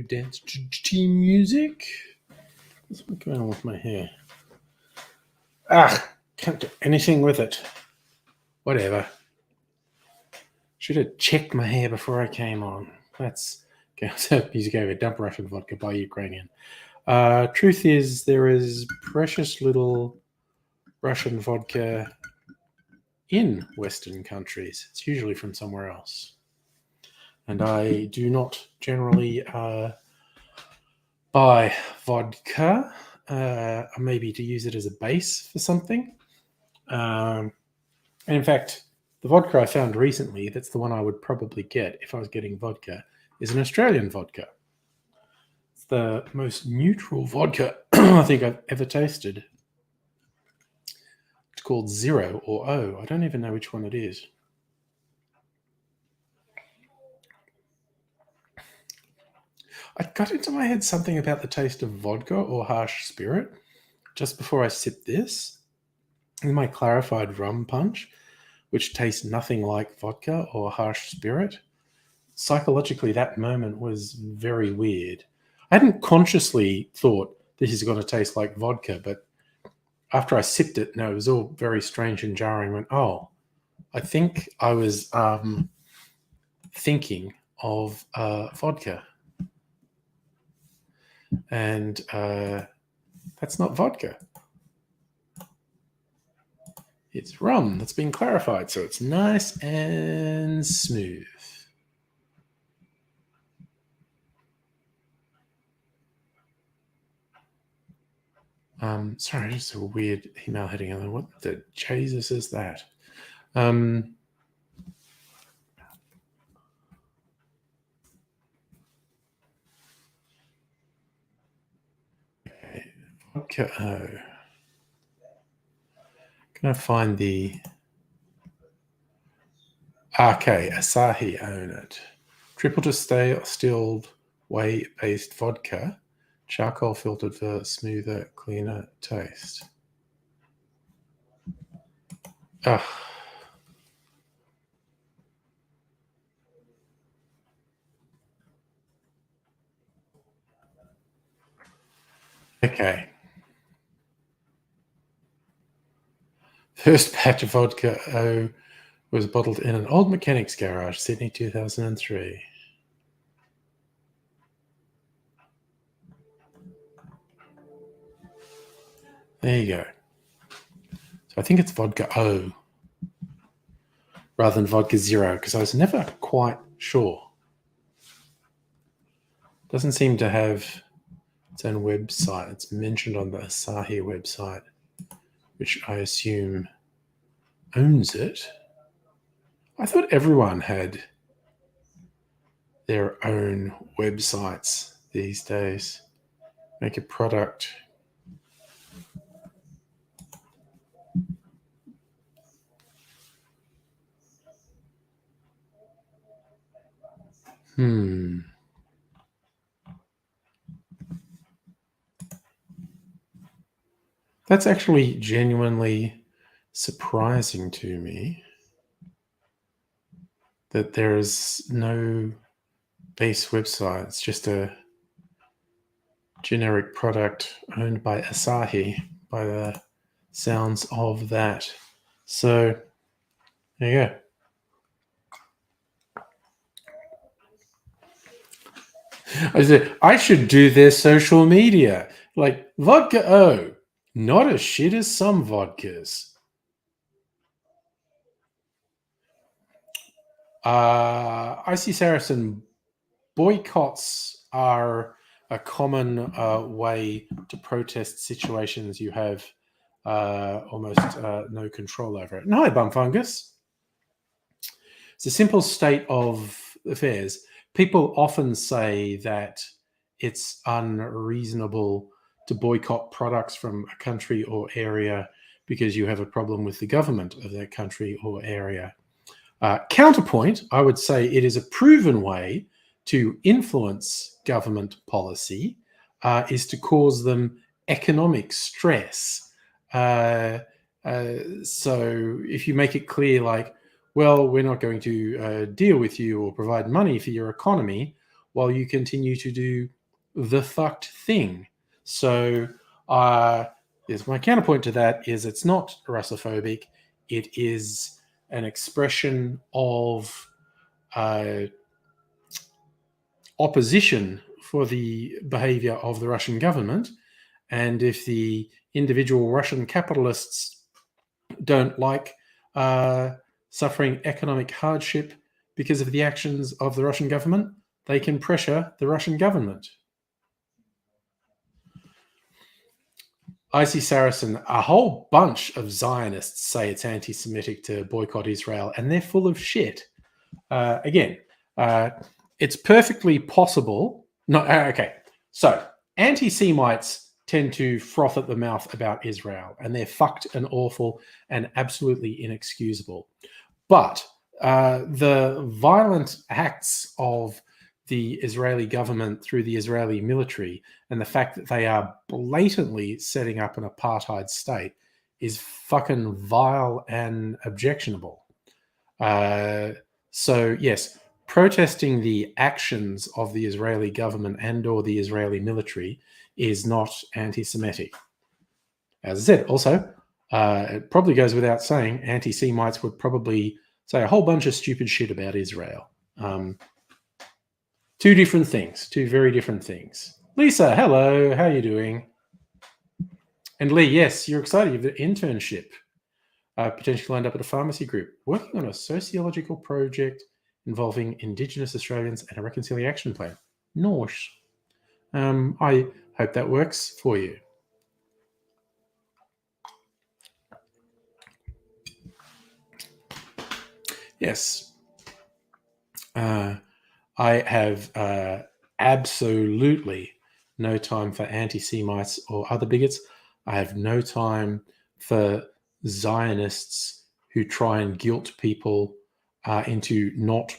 Dance team music. What's going on with my hair? Can't do anything with it. Whatever. Should have checked my hair before I came on. That's music over Dump Russian Vodka by Ukrainian. Truth is, there is precious little Russian vodka in Western countries. It's usually from somewhere else. And I do not generally buy vodka, maybe to use it as a base for something. And in fact, the vodka I found recently, that's the one I would probably get if I was getting vodka, is an Australian vodka. It's the most neutral vodka I think I've ever tasted. It's called Zero or O. I don't even know which one it is. I got into my head something about the taste of vodka or harsh spirit just before I sipped this. In my clarified rum punch, which tastes nothing like vodka or harsh spirit, psychologically that moment was very weird. I hadn't consciously thought this is going to taste like vodka, but after I sipped it, no, it was all very strange and jarring. I went, oh, I think I was thinking of vodka. And that's not vodka. It's rum that's been clarified, so it's nice and smooth. Sorry, just a weird email heading on. What the Jesus is that? Vodka O. Can I find the... Okay, Asahi own it. Triple distilled whey-based vodka, charcoal filtered for smoother, cleaner taste. Ugh. Okay. First batch of vodka O was bottled in an old mechanic's garage, Sydney, 2003. There you go. So I think it's vodka O rather than vodka Zero, because I was never quite sure. Doesn't seem to have its own website. It's mentioned on the Asahi website, which I assume owns it. I thought everyone had their own websites these days. Make a product. That's actually genuinely surprising to me that there is no base website. It's just a generic product owned by Asahi, by the sounds of that. So there you go. I should do their social media. Like, vodka O, not as shit as some vodkas. Icy Saracen, boycotts are a common way to protest situations you have almost no control over it. And hi, Bum Fungus. It's a simple state of affairs. People often say that it's unreasonable to boycott products from a country or area because you have a problem with the government of that country or area. Counterpoint, I would say it is a proven way to influence government policy is to cause them economic stress. So if you make it clear, like, well, we're not going to deal with you or provide money for your economy while you continue to do the fucked thing. So is my counterpoint to that is it's not Russophobic. It is an expression of opposition for the behavior of the Russian government. And if the individual Russian capitalists don't like suffering economic hardship because of the actions of the Russian government, they can pressure the Russian government. Icy Saracen, a whole bunch of Zionists say it's anti-Semitic to boycott Israel, and they're full of shit. It's perfectly possible. No, okay. So anti-Semites tend to froth at the mouth about Israel, and they're fucked and awful and absolutely inexcusable. But the violent acts of the Israeli government through the Israeli military and the fact that they are blatantly setting up an apartheid state is fucking vile and objectionable. So yes, protesting the actions of the Israeli government and or the Israeli military is not anti-Semitic. As I said, also, it probably goes without saying, anti-Semites would probably say a whole bunch of stupid shit about Israel. Two different things, two very different things. Lisa, hello, how are you doing? And Lee, yes, you're excited. You have an internship potentially lined up at a pharmacy group, working on a sociological project involving Indigenous Australians and a reconciliation plan. Nice. I hope that works for you. Yes. I have absolutely no time for anti-Semites or other bigots. I have no time for Zionists who try and guilt people into not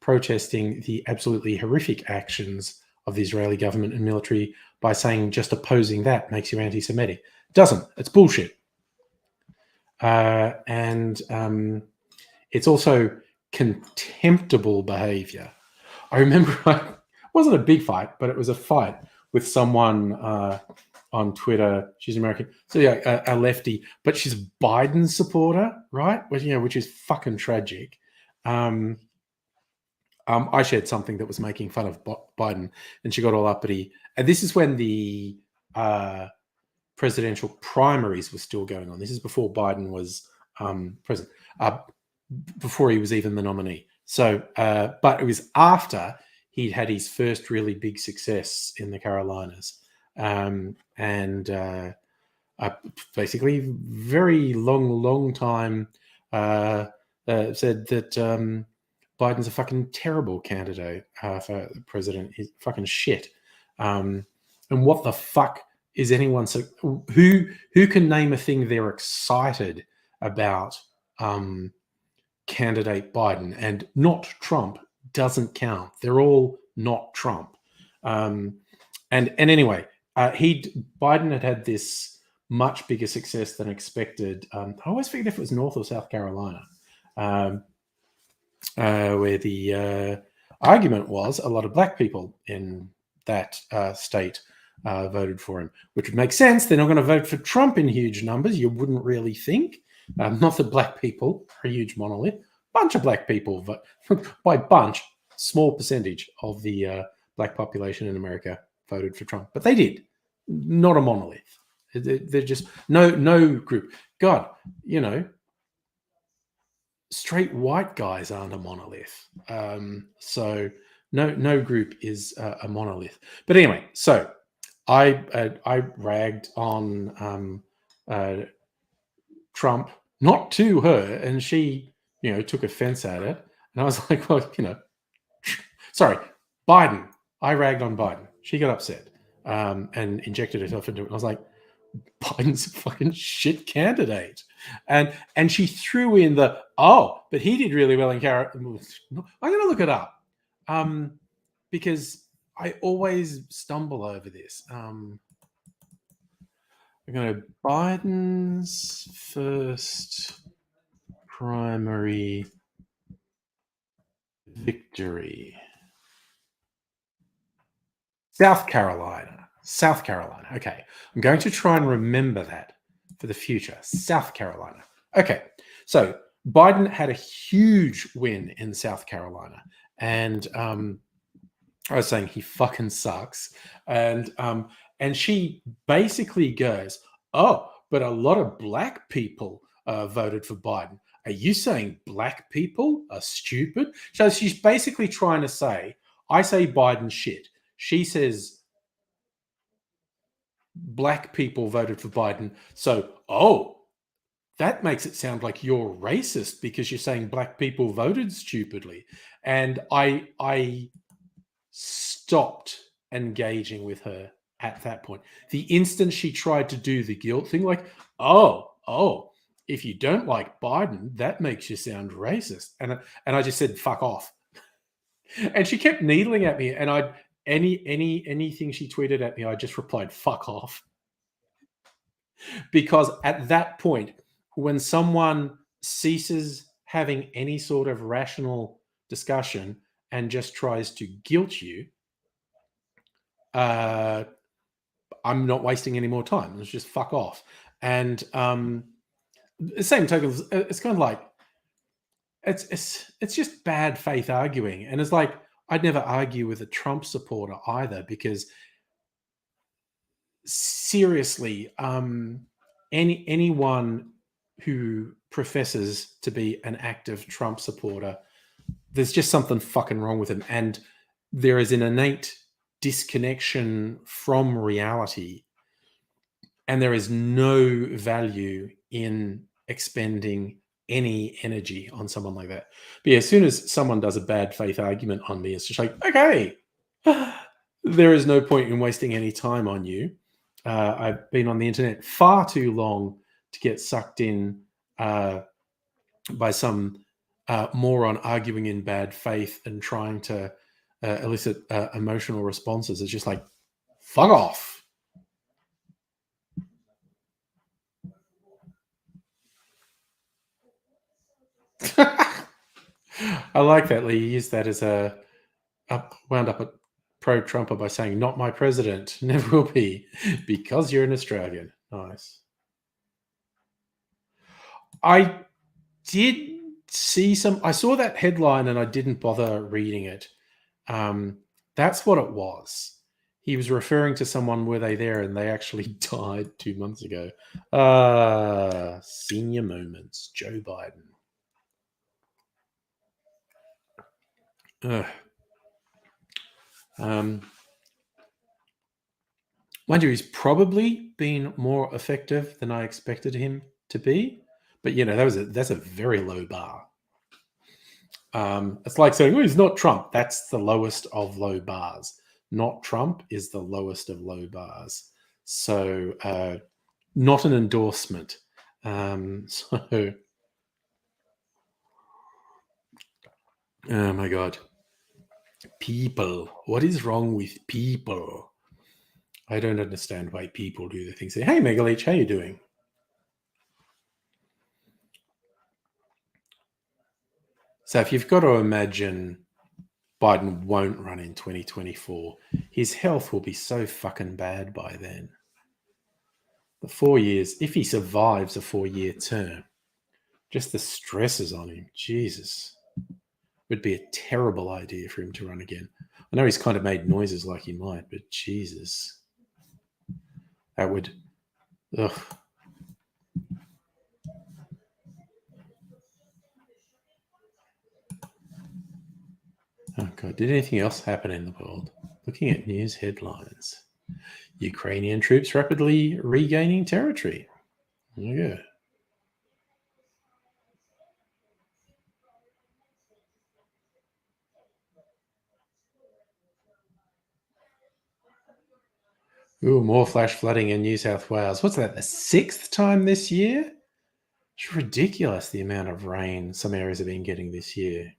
protesting the absolutely horrific actions of the Israeli government and military by saying just opposing that makes you anti-Semitic. It doesn't. It's bullshit. And it's also contemptible behavior. I remember it wasn't a big fight, but it was a fight with someone on Twitter. She's American, so yeah, a lefty, but she's a Biden supporter, right? Which is fucking tragic. I shared something that was making fun of Biden, and she got all uppity. And this is when the presidential primaries were still going on. This is before Biden was president. Before he was even the nominee. So, but it was after he'd had his first really big success in the Carolinas. Basically, very long time said that Biden's a fucking terrible candidate for president. He's fucking shit. And what the fuck is anyone who can name a thing they're excited about candidate Biden, and not Trump doesn't count. They're all not Trump. And anyway, Biden had this much bigger success than expected. I always forget if it was North or South Carolina, where the argument was a lot of black people in that state voted for him, which would make sense. They're not going to vote for Trump in huge numbers. You wouldn't really think. Not that black people are a huge monolith. Bunch of black people, but by bunch, small percentage of the black population in America voted for Trump. But they did. Not a monolith. They're just no group. God, straight white guys aren't a monolith. So no group is a monolith. But anyway, so I ragged on Trump, not to her, and she, took offense at it. And I was like, well, sorry, Biden. I ragged on Biden. She got upset and injected herself into it. I was like, Biden's a fucking shit candidate. And she threw in the, oh, but he did really well in Carrot. I'm going to look it up because I always stumble over this. I'm going to Biden's first primary victory. South Carolina. South Carolina. Okay. I'm going to try and remember that for the future. South Carolina. Okay. So Biden had a huge win in South Carolina. And I was saying he fucking sucks. And she basically goes, oh, but a lot of black people voted for Biden. Are you saying black people are stupid? So she's basically trying to say, I say Biden shit. She says black people voted for Biden. So, oh, that makes it sound like you're racist because you're saying black people voted stupidly. And I stopped engaging with her at that point. The instant she tried to do the guilt thing, like, oh, if you don't like Biden, that makes you sound racist. And I just said, fuck off. And she kept needling at me, and I anything she tweeted at me, I just replied, fuck off. Because at that point, when someone ceases having any sort of rational discussion and just tries to guilt you, I'm not wasting any more time. Let's just fuck off. And the same token, it's kind of like it's just bad faith arguing. And it's like I'd never argue with a Trump supporter either, because seriously, anyone who professes to be an active Trump supporter, there's just something fucking wrong with them, and there is an innate disconnection from reality, and there is no value in expending any energy on someone like that. But yeah, as soon as someone does a bad faith argument on me, it's just like, okay, there is no point in wasting any time on you. I've been on the internet far too long to get sucked in by some moron arguing in bad faith and trying to elicit emotional responses. It's just like, fuck off. I like that, Lee. You used that as a wound up a pro-Trumper by saying, not my president, never will be, because you're an Australian. Nice. I did see I saw that headline and I didn't bother reading it. That's what it was. He was referring to someone, were they there, and they actually died 2 months ago. Senior moments, Joe Biden. Mind you, he's probably been more effective than I expected him to be. But that's a very low bar. It's like saying, "Oh, he's not Trump." That's the lowest of low bars. Not Trump is the lowest of low bars. So, not an endorsement. So, oh my God, people! What is wrong with people? I don't understand why people do the things. Hey, Megaleach, how you doing? So, if you've got to imagine Biden won't run in 2024, his health will be so fucking bad by then. The 4 years, if he survives a 4-year term, just the stresses on him, Jesus, would be a terrible idea for him to run again. I know he's kind of made noises like he might, but Jesus, that would, ugh. Oh God, did anything else happen in the world? Looking at news headlines. Ukrainian troops rapidly regaining territory. Yeah. Ooh, more flash flooding in New South Wales. What's that? The 6th time this year? It's ridiculous the amount of rain some areas have been getting this year.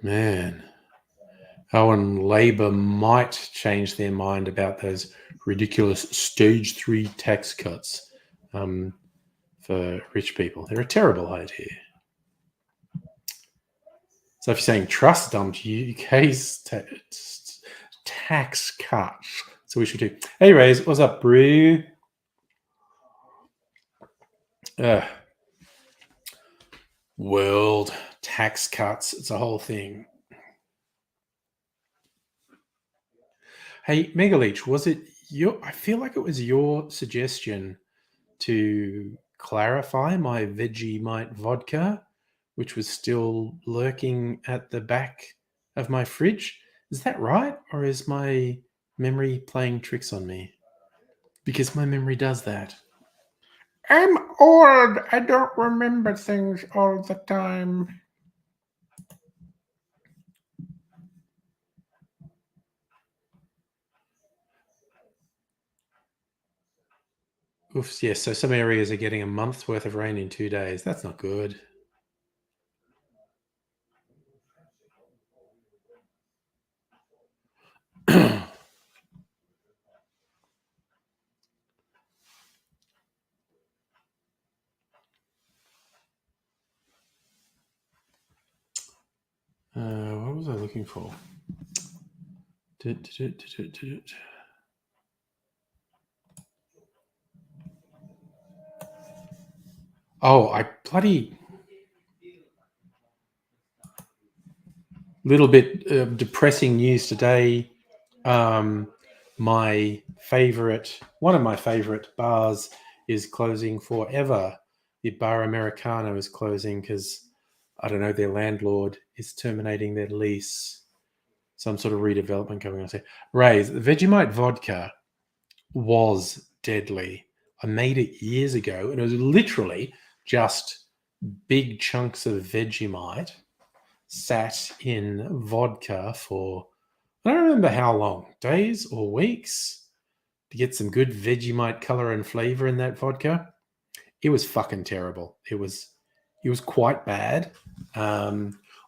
Man. Oh, and Labor might change their mind about those ridiculous stage 3 tax cuts for rich people. They're a terrible idea. So if you're saying trust dumped, UK's tax cuts. So we should do. Anyways, what's up, Brew? World tax cuts. It's a whole thing. Hey, Megaleach, was it your? I feel like it was your suggestion to clarify my Vegemite vodka, which was still lurking at the back of my fridge. Is that right? Or is my memory playing tricks on me? Because my memory does that. I'm old. I don't remember things all the time. Oof, yes. So some areas are getting a month's worth of rain in 2 days. That's not good. What was I looking for? Oh, I bloody little bit depressing news today. One of my favorite bars is closing forever. The Bar Americano is closing because I don't know, their landlord is terminating their lease. Some sort of redevelopment going on. Rays, the Vegemite vodka was deadly. I made it years ago, and it was literally just big chunks of Vegemite sat in vodka for I don't remember how long, days or weeks, to get some good Vegemite color and flavor in that vodka. It was fucking terrible. It was quite bad.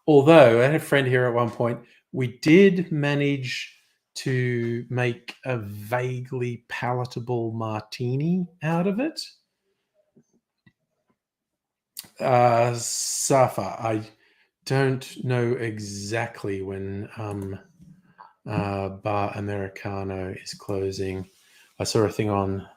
Although I had a friend here at one point, we did manage to make a vaguely palatable martini out of it. Safa, I don't know exactly when Bar Americano is closing. I saw a thing on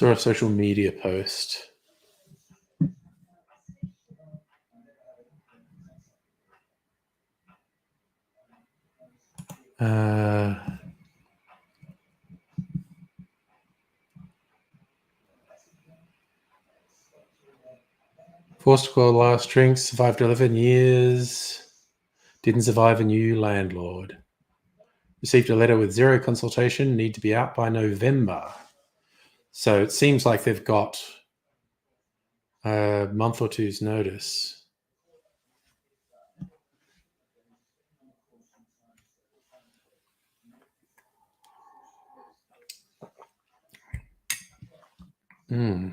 a social media post. Forced to call last drinks, survived 11 years, didn't survive a new landlord. Received a letter with zero consultation, need to be out by November. So it seems like they've got a month or two's notice. Hmm.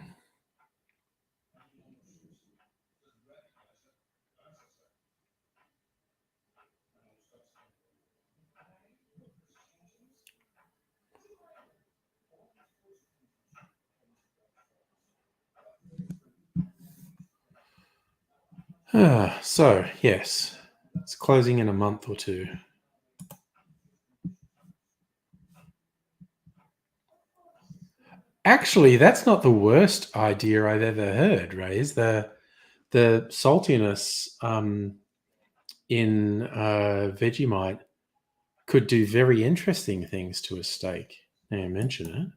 So, yes, it's closing in a month or two. Actually, that's not the worst idea I've ever heard, Ray. Is the saltiness in Vegemite could do very interesting things to a steak. Now you mention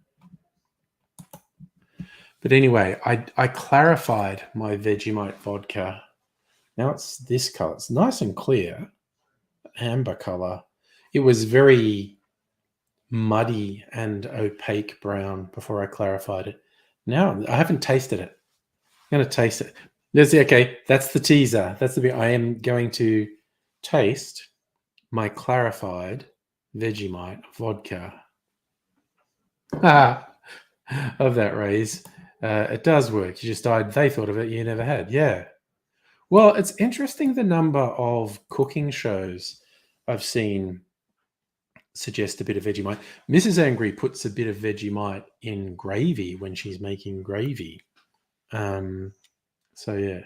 it. But anyway, I clarified my Vegemite vodka. Now it's this color. It's nice and clear, amber color. It was very muddy and opaque brown before I clarified it. Now I haven't tasted it. I'm going to taste it. Okay, that's the teaser. That's the bit. I am going to taste my clarified Vegemite vodka. Of that, Rays. It does work. You just died. They thought of it. You never had. Yeah. Well, it's interesting the number of cooking shows I've seen suggest a bit of Vegemite. Mrs. Angry puts a bit of Vegemite in gravy when she's making gravy. So yeah.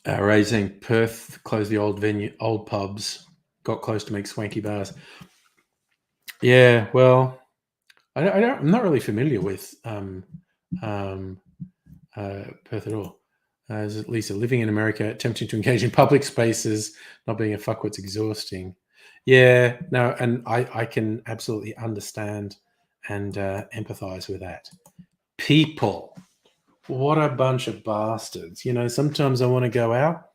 Raising Perth closed the old pubs, got close to make swanky bars. Yeah, well, I'm not really familiar with Perth at all. As at least living in America, attempting to engage in public spaces, not being a fuckwit's exhausting. Yeah, no, and I can absolutely understand and empathize with that. People, what a bunch of bastards. Sometimes I want to go out,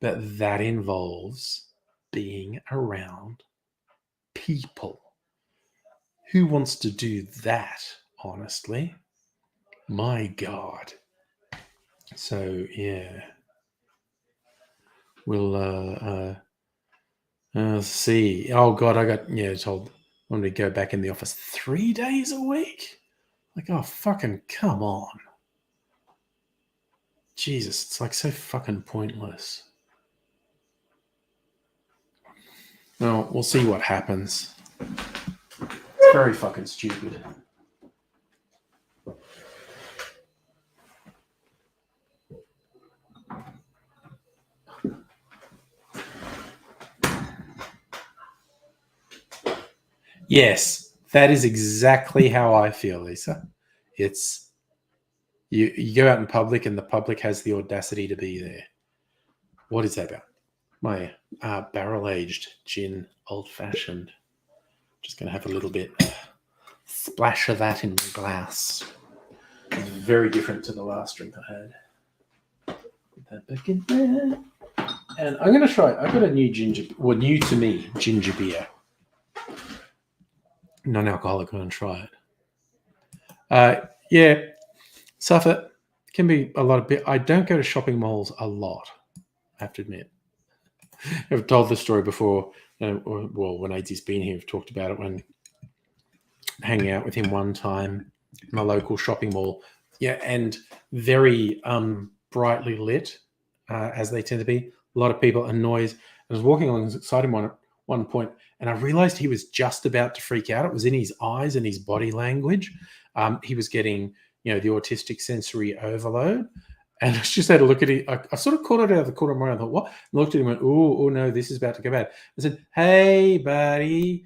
but that involves being around people. Who wants to do that, honestly? My God. So, yeah. We'll see. Oh, God, I got, told I wanted to go back in the office 3 days a week. Like, oh, fucking come on. Jesus, it's like so fucking pointless. Well, we'll see what happens. It's very fucking stupid. Yes, that is exactly how I feel, Lisa. It's you go out in public and the public has the audacity to be there. What is that about? My barrel-aged gin, old-fashioned. Just going to have a little bit splash of that in my glass. It's very different to the last drink I had. Put that back in there. And I'm going to try, I've got a new new to me, ginger beer. Non-alcoholic, I'm going to try it. Yeah, Suffolk can be a lot of beer. I don't go to shopping malls a lot, I have to admit. I've told this story before, when AD's been here, I've talked about it when hanging out with him one time in a local shopping mall. Yeah, and very brightly lit, as they tend to be. A lot of people and noise. I was walking alongside him at one point, and I realized he was just about to freak out. It was in his eyes and his body language. He was getting, the autistic sensory overload. And I just had a look at it. I sort of caught it out of the corner of my eye. I thought, what? I looked at him and went, oh, no, this is about to go bad. I said, hey, buddy,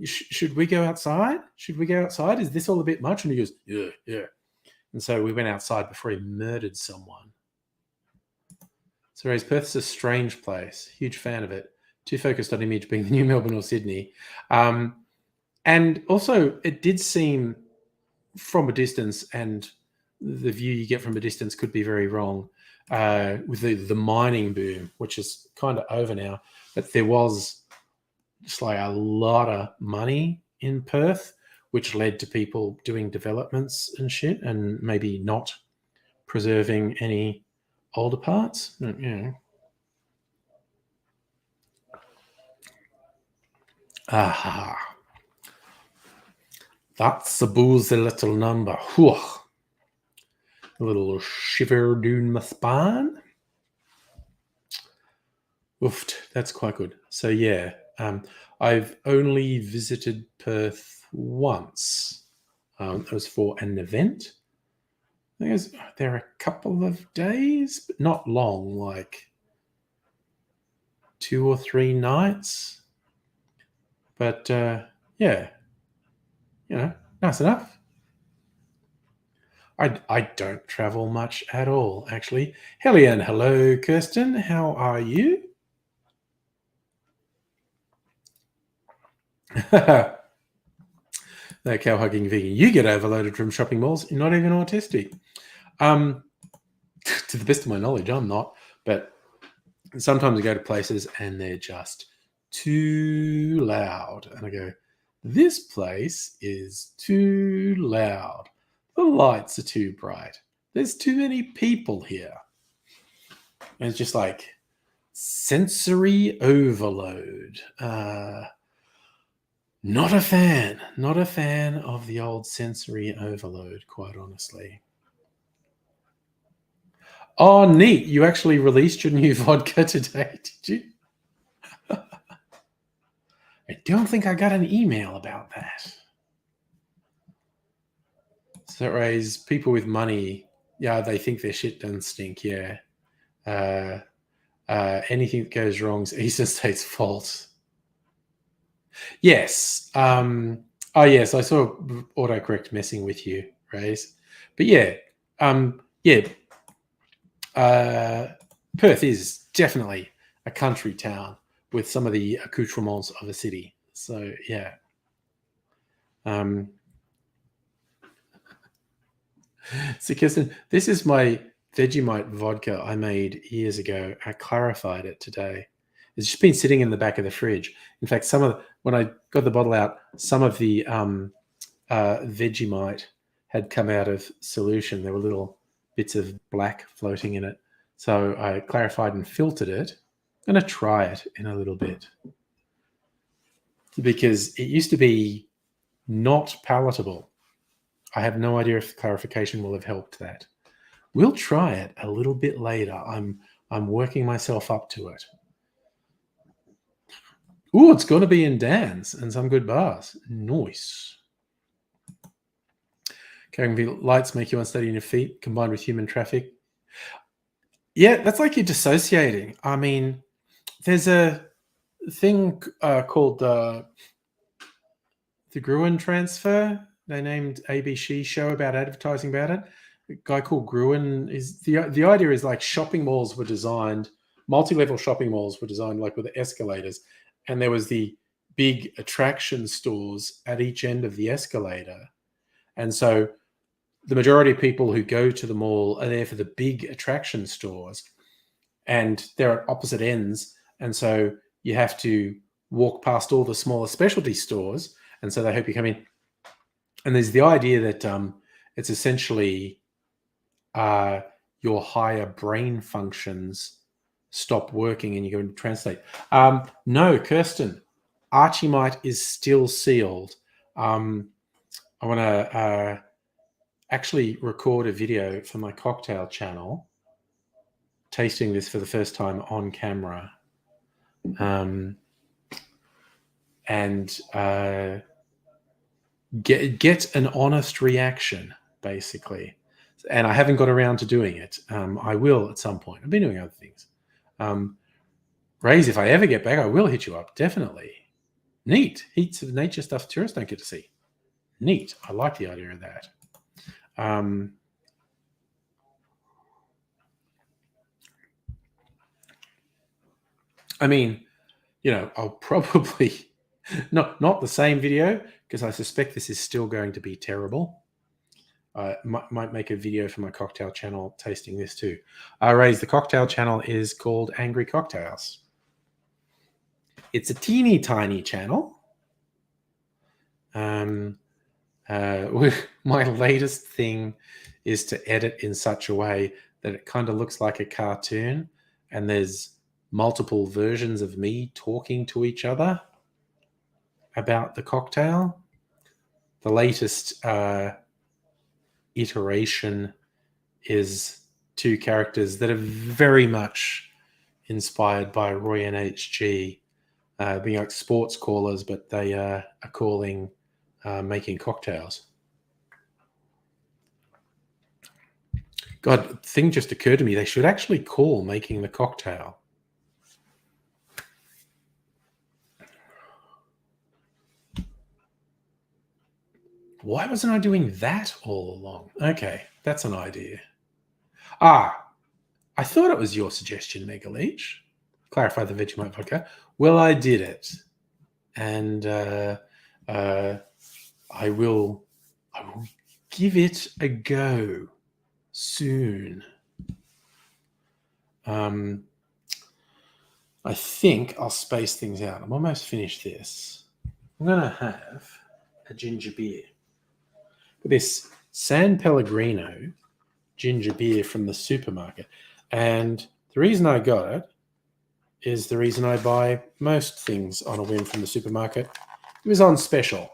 should we go outside? Should we go outside? Is this all a bit much? And he goes, yeah. And so we went outside before he murdered someone. So Perth's a strange place. Huge fan of it. Too focused on image being the new Melbourne or Sydney. And also, it did seem from a distance, and the view you get from a distance could be very wrong, with the mining boom, which is kind of over now. But there was just like a lot of money in Perth, which led to people doing developments and shit and maybe not preserving any older parts. Aha. That's a boozy little number. Whew. A little shiver down my spine. Oofed. That's quite good. So yeah, I've only visited Perth once. It was for an event. I think it was there a couple of days, but not long, like 2 or 3 nights. But yeah, nice enough. I don't travel much at all, actually. Hellion, hello, Kirsten. How are you? No cow hugging vegan. You get overloaded from shopping malls. You're not even autistic. To the best of my knowledge, I'm not. But And sometimes I go to places and they're just too loud. And I go, this place is too loud. The lights are too bright. There's too many people here. And it's just like sensory overload. Not a fan. Not a fan of the old sensory overload, quite honestly. Oh, neat. You actually released your new vodka today, did you? I don't think I got an email about that. So that raise people with money. Yeah, they think their shit doesn't stink. Yeah. Anything that goes wrong is Eastern State's fault. Yes. Yes, I saw autocorrect messing with you, Raise. But yeah. Yeah. Perth is definitely a country town with some of the accoutrements of a city. So yeah. So Kirsten, this is my Vegemite vodka I made years ago. I clarified it today. It's just been sitting in the back of the fridge. In fact, when I got the bottle out, some of the Vegemite had come out of solution. There were little bits of black floating in it. So I clarified and filtered it. I'm going to try it in a little bit because it used to be not palatable. I have no idea if clarification will have helped that. We'll try it a little bit later. I'm working myself up to it. Ooh, it's going to be in Dan's and some good bars. Nice. Carrying lights make you unsteady on your feet, combined with human traffic. Yeah, that's like you're dissociating. I mean, there's a thing called the Gruen transfer. They named ABC show about advertising about it. A guy called Gruen is the idea is like shopping malls were designed, multi-level shopping malls were designed like with the escalators, and there was the big attraction stores at each end of the escalator. And so the majority of people who go to the mall are there for the big attraction stores, and they're at opposite ends. And so you have to walk past all the smaller specialty stores. And so they hope you come in. And there's the idea that it's essentially your higher brain functions stop working and you go into translate. No, Kirsten, Archimite is still sealed. I want to actually record a video for my cocktail channel tasting this for the first time on camera. And get an honest reaction, basically. And I haven't got around to doing it. I will at some point. I've been doing other things. Raise, if I ever get back, I will hit you up, definitely. Neat. Heats of nature stuff tourists don't get to see. Neat. I like the idea of that. I mean, I'll probably not the same video because I suspect this is still going to be terrible. I might make a video for my cocktail channel tasting this too. Raise, the cocktail channel is called Angry Cocktails. It's a teeny tiny channel. My latest thing is to edit in such a way that it kind of looks like a cartoon, and there's multiple versions of me talking to each other about the cocktail. The latest iteration is two characters that are very much inspired by Roy and HG, being like sports callers, but they are calling making cocktails. God, thing just occurred to me. They should actually call making the cocktail. Why wasn't I doing that all along? Okay, that's an idea. I thought it was your suggestion, Megaleach. Clarify the Vegemite vodka. Well, I did it. And I will give it a go soon. I think I'll space things out. I'm almost finished this. I'm going to have a ginger beer. This San Pellegrino ginger beer from the supermarket. And the reason I got it is the reason I buy most things on a whim from the supermarket. It was on special,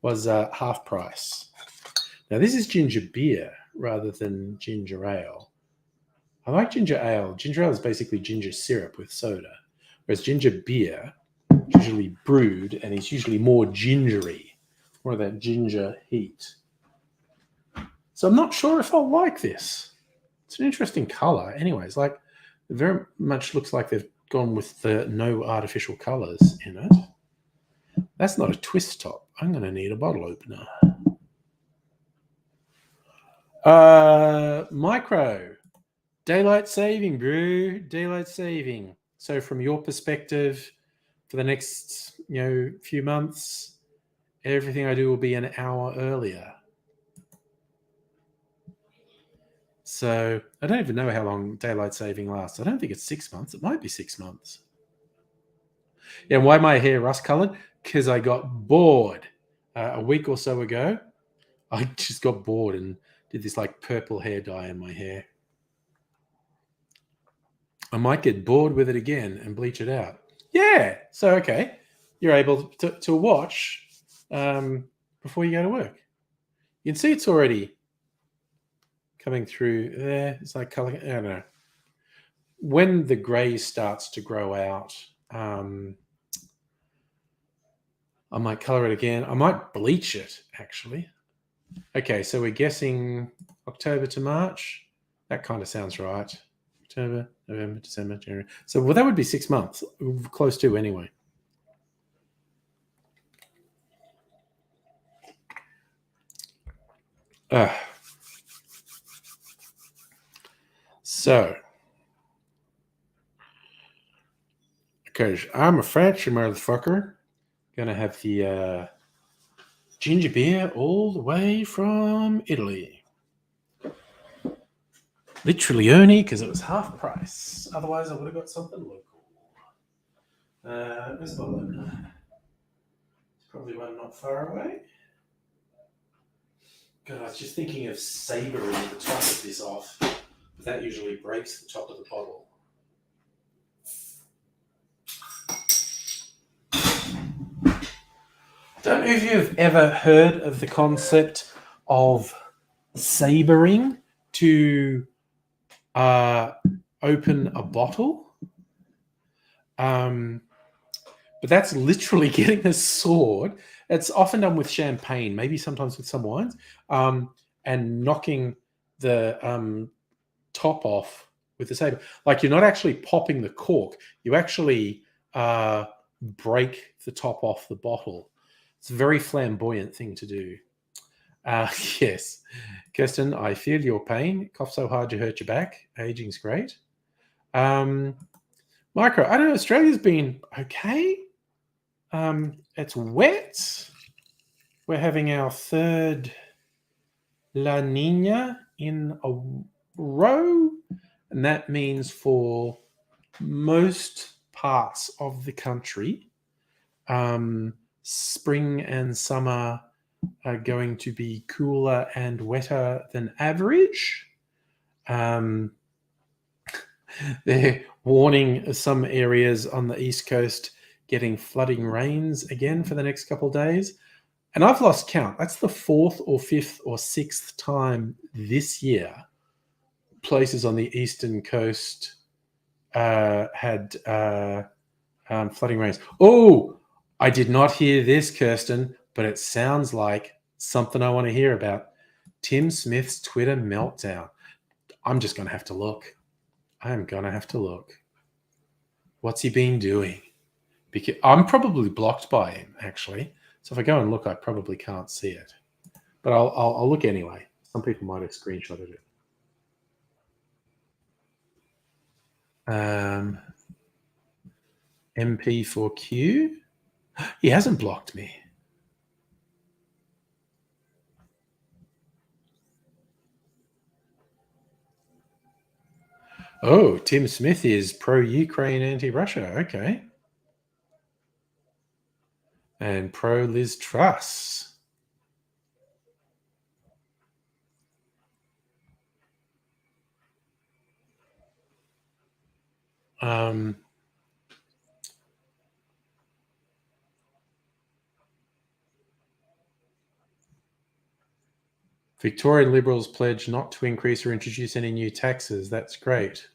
was half price. Now, this is ginger beer rather than ginger ale. I like ginger ale. Ginger ale is basically ginger syrup with soda, whereas ginger beer is usually brewed and is usually more gingery, more of that ginger heat. So I'm not sure if I'll like this. It's an interesting color. Anyways, like it very much looks like they've gone with the no artificial colors in it. That's not a twist top. I'm going to need a bottle opener. Micro. Daylight saving, bro. Daylight saving. So from your perspective, for the next, few months, everything I do will be an hour earlier. So I don't even know how long daylight saving lasts. I don't think it's 6 months. It might be 6 months. Yeah, why my hair rust colored? Because I got bored a week or so ago. I just got bored and did this like purple hair dye in my hair. I might get bored with it again and bleach it out. Yeah. So, okay. You're able to watch before you go to work. You can see it's already coming through there. It's like color. I don't know. When the grey starts to grow out, I might color it again. I might bleach it, actually. Okay, so we're guessing October to March. That kind of sounds right. October, November, December, January. So, well, that would be 6 months. Close to, anyway. So, because I'm a fancy motherfucker, gonna have the ginger beer all the way from Italy. Literally only because it was half price. Otherwise, I would have got something local. Where's the opener? It's probably one not far away. God, I was just thinking of sabering the top of this off, but that usually breaks the top of the bottle. Don't know if you've ever heard of the concept of sabering to open a bottle. But that's literally getting a sword. It's often done with champagne, maybe sometimes with some wines, and knocking the top off with the saber. Like you're not actually popping the cork. You actually break the top off the bottle. It's a very flamboyant thing to do. Yes. Kirsten, I feel your pain. Cough so hard you hurt your back. Aging's great. Micro, I don't know. Australia's been okay. It's wet. We're having our third La Nina in a row. And that means for most parts of the country, spring and summer are going to be cooler and wetter than average. They're warning some areas on the East Coast getting flooding rains again for the next couple of days. And I've lost count. That's the 4th or 5th or 6th time this year places on the eastern coast had flooding rains. Oh, I did not hear this, Kirsten, but it sounds like something I want to hear about. Tim Smith's Twitter meltdown. I'm just going to have to look. I'm going to have to look. What's he been doing? Because I'm probably blocked by him, actually. So if I go and look, I probably can't see it. But I'll look anyway. Some people might have screenshotted it. MP4Q. He hasn't blocked me. Oh, Tim Smith is pro-Ukraine, anti-Russia. Okay. And pro-Liz Truss. Victorian Liberals pledge not to increase or introduce any new taxes. That's great.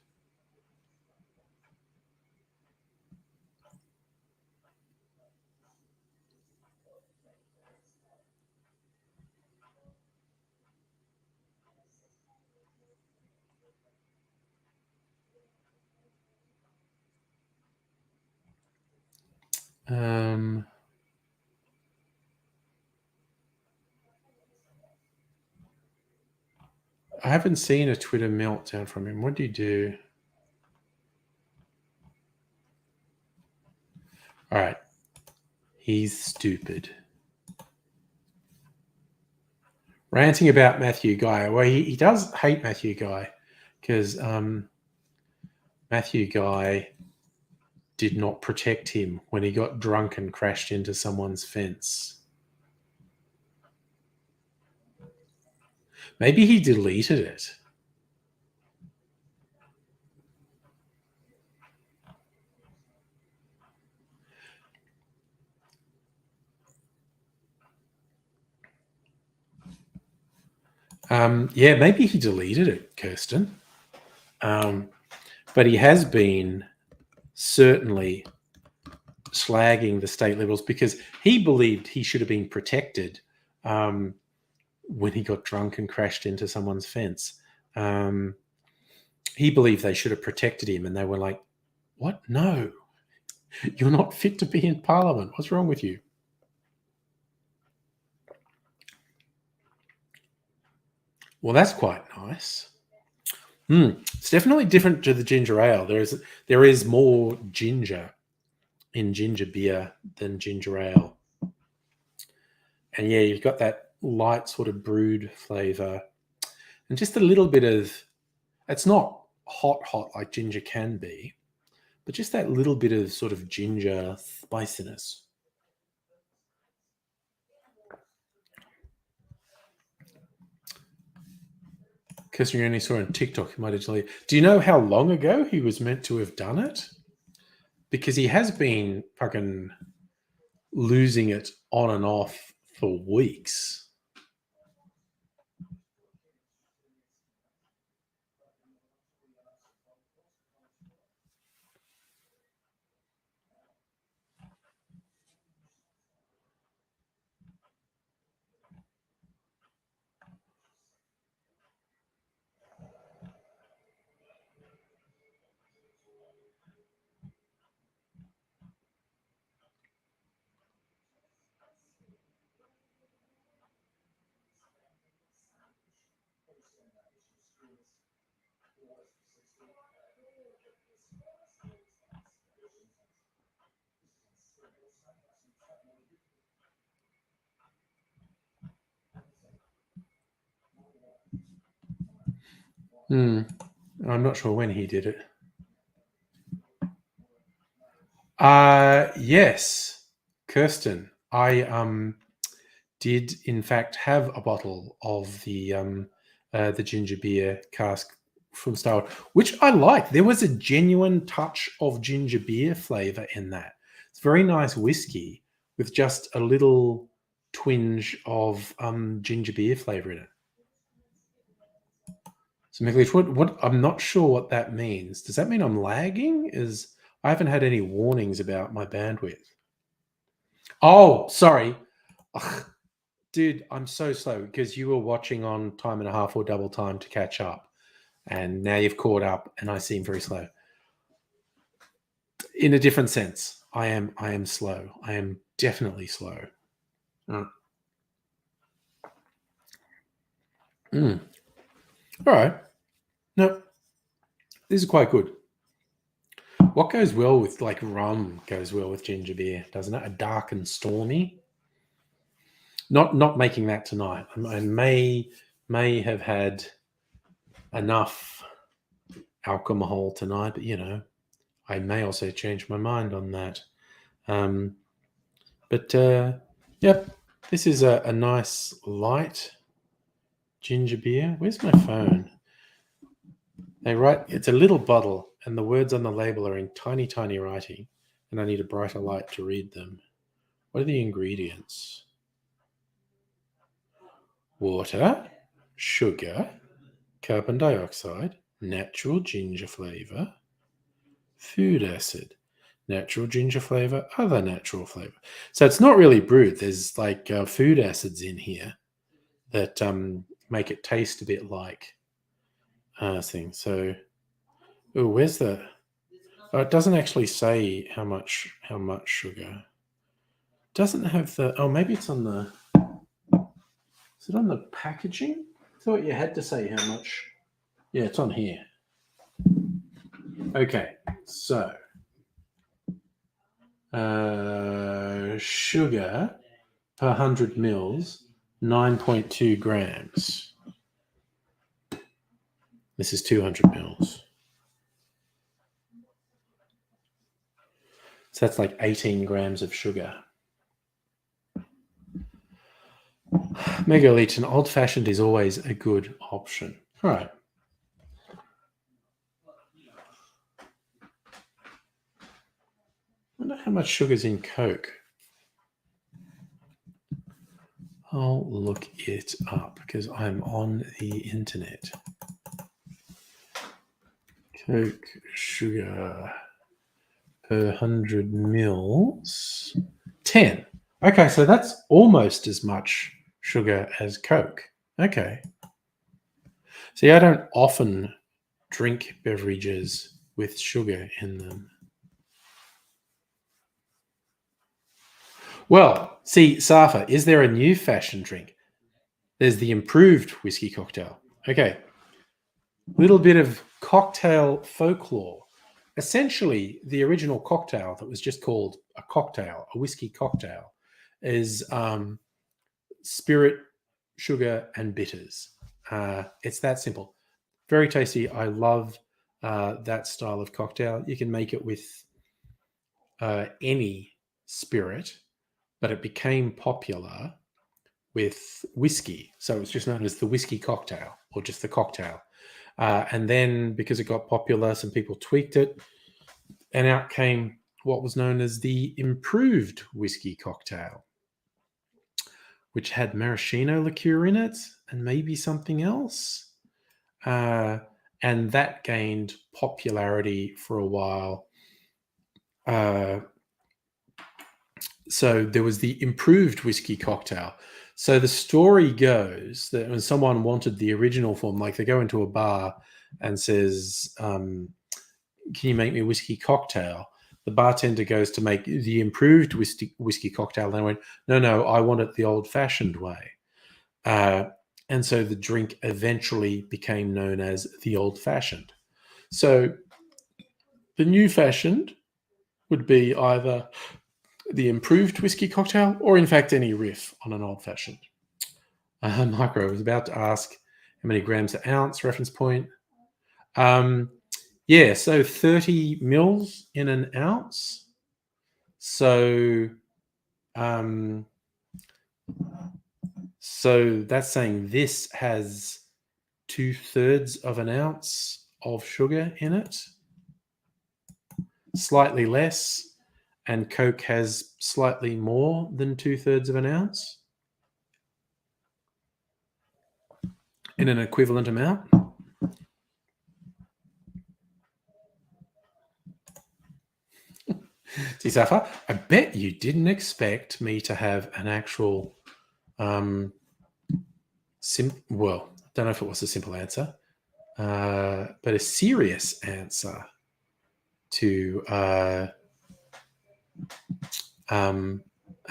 I haven't seen a Twitter meltdown from him. What do you do? All right. He's stupid. Ranting about Matthew Guy. Well, he does hate Matthew Guy because Matthew Guy did not protect him when he got drunk and crashed into someone's fence. Maybe he deleted it. Yeah, maybe he deleted it, Kirsten. But he has been certainly slagging the state Liberals because he believed he should have been protected when he got drunk and crashed into someone's fence. He believed they should have protected him, and they were like, "What? No, you're not fit to be in Parliament. What's wrong with you?" Well, that's quite nice. It's definitely different to the ginger ale. There is more ginger in ginger beer than ginger ale. And yeah, you've got that light sort of brewed flavor and just a little bit of, it's not hot like ginger can be, but just that little bit of sort of ginger spiciness. Because you only saw on TikTok, he might have deleted. Do you know how long ago he was meant to have done it? Because he has been fucking losing it on and off for weeks. I'm not sure when he did it. Yes, Kirsten. I did in fact have a bottle of the ginger beer cask from Starwood, which I like. There was a genuine touch of ginger beer flavor in that. It's very nice whiskey with just a little twinge of ginger beer flavor in it. So, Megaleach, what I'm not sure what that means. Does that mean I'm lagging? I haven't had any warnings about my bandwidth. Oh, sorry. Ugh, dude, I'm so slow because you were watching on time and a half or double time to catch up. And now you've caught up and I seem very slow. In a different sense, I am slow. I am definitely slow. All right. No, these are quite good. What goes well with like rum goes well with ginger beer, doesn't it? A dark and stormy. Not making that tonight. I may have had enough alcohol tonight, but I may also change my mind on that. Yep, this is a nice light ginger beer. Where's my phone? They write, it's a little bottle, and the words on the label are in tiny, tiny writing, and I need a brighter light to read them. What are the ingredients? Water, sugar, carbon dioxide, natural ginger flavor, food acid, natural ginger flavor, other natural flavor. So it's not really brewed. There's like food acids in here that make it taste a bit like thing. So, where's the? Oh, it doesn't actually say how much sugar. It doesn't have the. Oh, maybe it's on the. Is it on the packaging? I thought you had to say how much. Yeah, it's on here. Okay, so sugar per 100 mils, 9.2 grams. This is 200 mils. So that's like 18 grams of sugar. Megaleach, an old-fashioned is always a good option. All right. I wonder how much sugar's in Coke. I'll look it up because I'm on the internet. Coke sugar per 100 mils, 10. Okay, so that's almost as much sugar as Coke. Okay. See, I don't often drink beverages with sugar in them. Well, see, Safa, is there a new fashion drink? There's the improved whiskey cocktail. Okay. Little bit of cocktail folklore. Essentially, the original cocktail that was just called a cocktail, a whiskey cocktail, is spirit, sugar, and bitters. It's that simple. Very tasty. I love that style of cocktail. You can make it with any spirit, but it became popular with whiskey. So it's just known as the whiskey cocktail or just the cocktail. And then because it got popular, some people tweaked it, and out came what was known as the improved whiskey cocktail, which had maraschino liqueur in it and maybe something else. And that gained popularity for a while. So there was the improved whiskey cocktail. So the story goes that when someone wanted the original form, like they go into a bar and says, can you make me a whiskey cocktail? The bartender goes to make the improved whiskey cocktail. And they went, no, I want it the old-fashioned way. And so the drink eventually became known as the old-fashioned. So the new-fashioned would be either the improved whiskey cocktail or, in fact, any riff on an old-fashioned. Micro was about to ask how many grams an ounce, reference point. Yeah, so 30 mils in an ounce. So that's saying this has 2/3 of an ounce of sugar in it, slightly less, and Coke has slightly more than 2/3 of an ounce in an equivalent amount. See, Safa, I bet you didn't expect me to have an actual well, I don't know if it was a simple answer, but a serious answer to a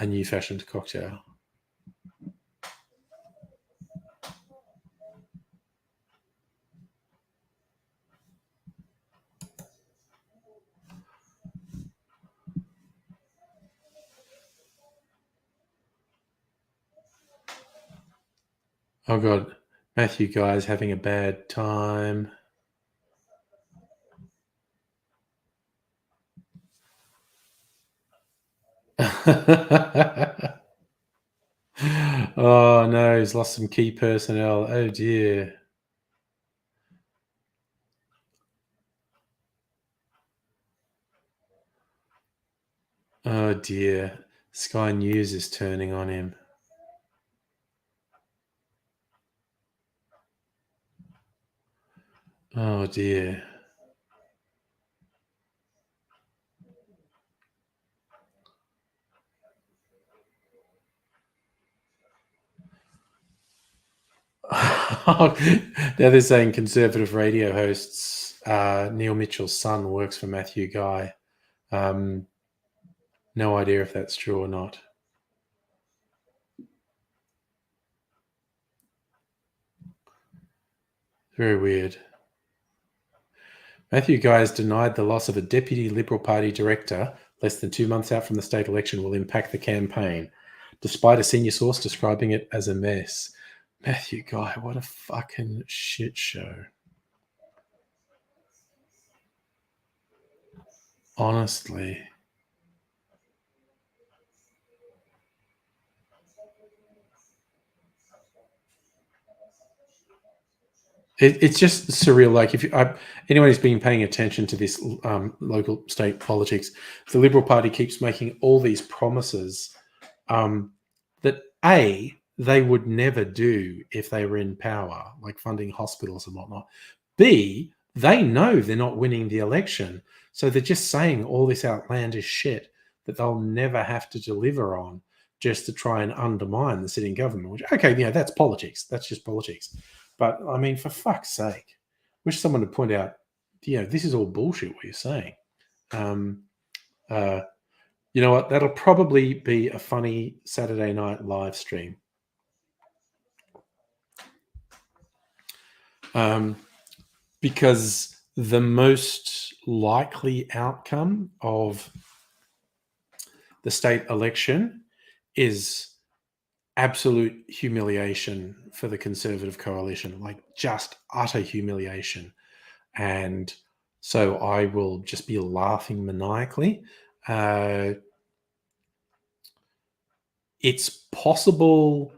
new fashioned cocktail. Oh God, Matthew Guy's having a bad time. Oh no, he's lost some key personnel. Oh dear. Oh dear. Sky News is turning on him. Oh dear. Now they're saying conservative radio hosts, Neil Mitchell's son works for Matthew Guy. No idea if that's true or not. Very weird. Matthew Guy has denied the loss of a deputy Liberal Party director less than 2 months out from the state election will impact the campaign, despite a senior source describing it as a mess. Matthew Guy, what a fucking shit show. Honestly. It's just surreal. Like if anyone who's been paying attention to this local state politics, the Liberal Party keeps making all these promises that they would never do if they were in power, like funding hospitals and whatnot. B, they know they're not winning the election, so they're just saying all this outlandish shit that they'll never have to deliver on, just to try and undermine the sitting government. Which, okay, that's politics. That's just politics. But I mean, for fuck's sake, wish someone would point out, this is all bullshit. What you're saying. You know what? That'll probably be a funny Saturday night live stream. Because the most likely outcome of the state election is absolute humiliation for the Conservative coalition, like just utter humiliation. And so I will just be laughing maniacally. It's possible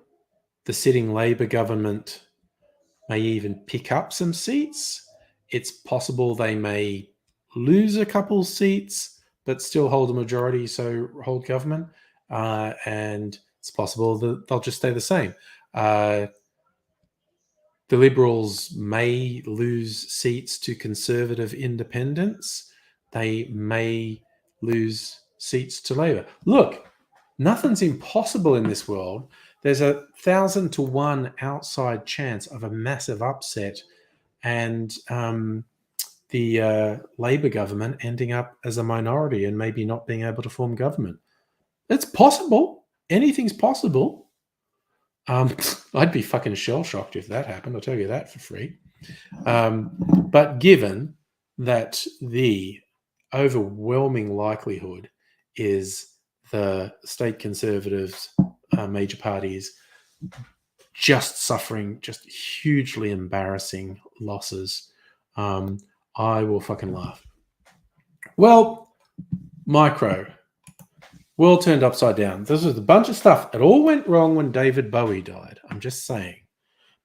the sitting Labor government may even pick up some seats. It's possible they may lose a couple seats, but still hold a majority, so hold government. And it's possible that they'll just stay the same. The Liberals may lose seats to Conservative independents. They may lose seats to Labor. Look, nothing's impossible in this world. There's 1,000 to 1 outside chance of a massive upset and the Labor government ending up as a minority and maybe not being able to form government. It's possible. Anything's possible. I'd be fucking shell-shocked if that happened. I'll tell you that for free. But given that the overwhelming likelihood is the state Conservatives, major parties, just suffering just hugely embarrassing losses, I will fucking laugh. Well, micro. World turned upside down. This was a bunch of stuff. It all went wrong when David Bowie died. I'm just saying.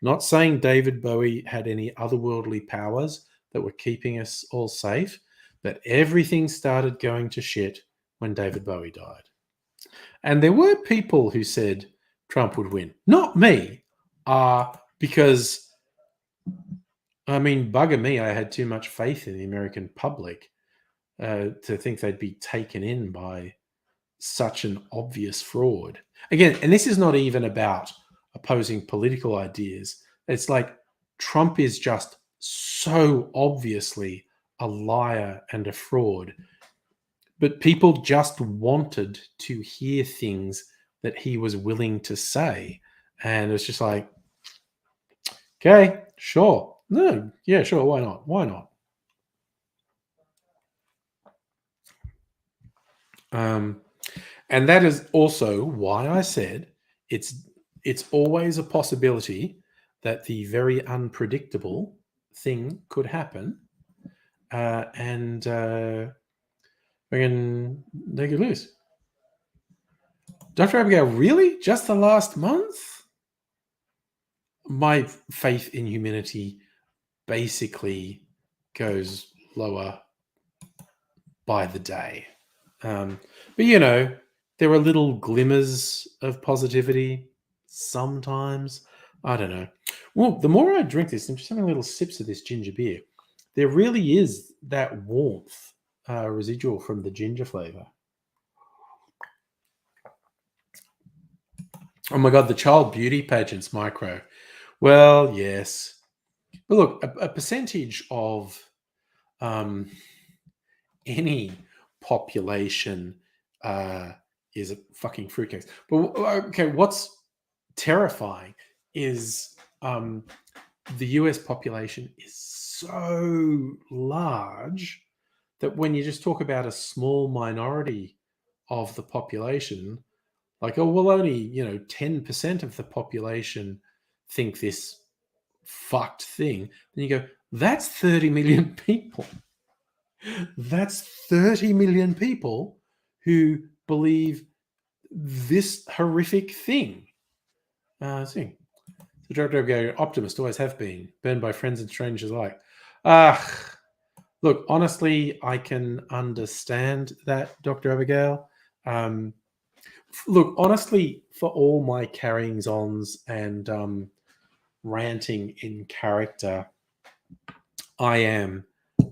Not saying David Bowie had any otherworldly powers that were keeping us all safe, but everything started going to shit when David Bowie died. And there were people who said Trump would win. Not me, because, I mean, bugger me, I had too much faith in the American public to think they'd be taken in by such an obvious fraud. Again, and this is not even about opposing political ideas. It's like Trump is just so obviously a liar and a fraud. But people just wanted to hear things that he was willing to say. And it's just like, okay, sure. No, yeah, sure. Why not? Why not? And that is also why I said it's always a possibility that the very unpredictable thing could happen, and we can take it loose. Dr. Abigail, really? Just the last month? My faith in humanity basically goes lower by the day. But you know, there are little glimmers of positivity sometimes. I don't know. Well, the more I drink this, I'm just having little sips of this ginger beer. There really is that warmth residual from the ginger flavor. Oh my God, the child beauty pageants micro. Well, yes. But look, a percentage of any population is a fucking fruitcake. But okay, what's terrifying is the US population is so large that when you just talk about a small minority of the population, like, oh, well, only 10% of the population think this fucked thing, then you go, that's 30 million people. That's 30 million people who believe this horrific thing. So Dr. Optimist, always have been, burned by friends and strangers alike. Look, honestly, I can understand that, Dr. Abigail. Look, honestly, for all my carryings ons and ranting in character, I am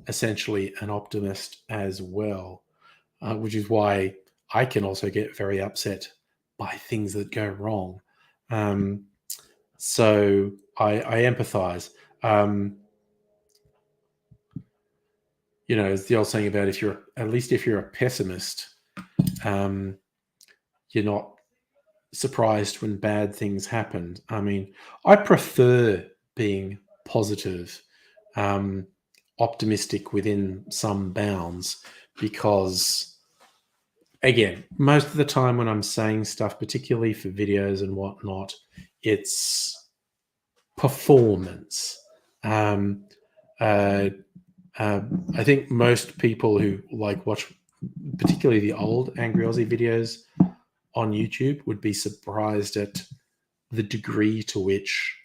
essentially an optimist as well, which is why I can also get very upset by things that go wrong. So I empathize. It's the old saying about if you're a pessimist, you're not surprised when bad things happen. I mean, I prefer being positive, optimistic within some bounds, because again, most of the time when I'm saying stuff, particularly for videos and whatnot, it's performance. I think most people who watch particularly the old Angry Aussie videos on YouTube would be surprised at the degree to which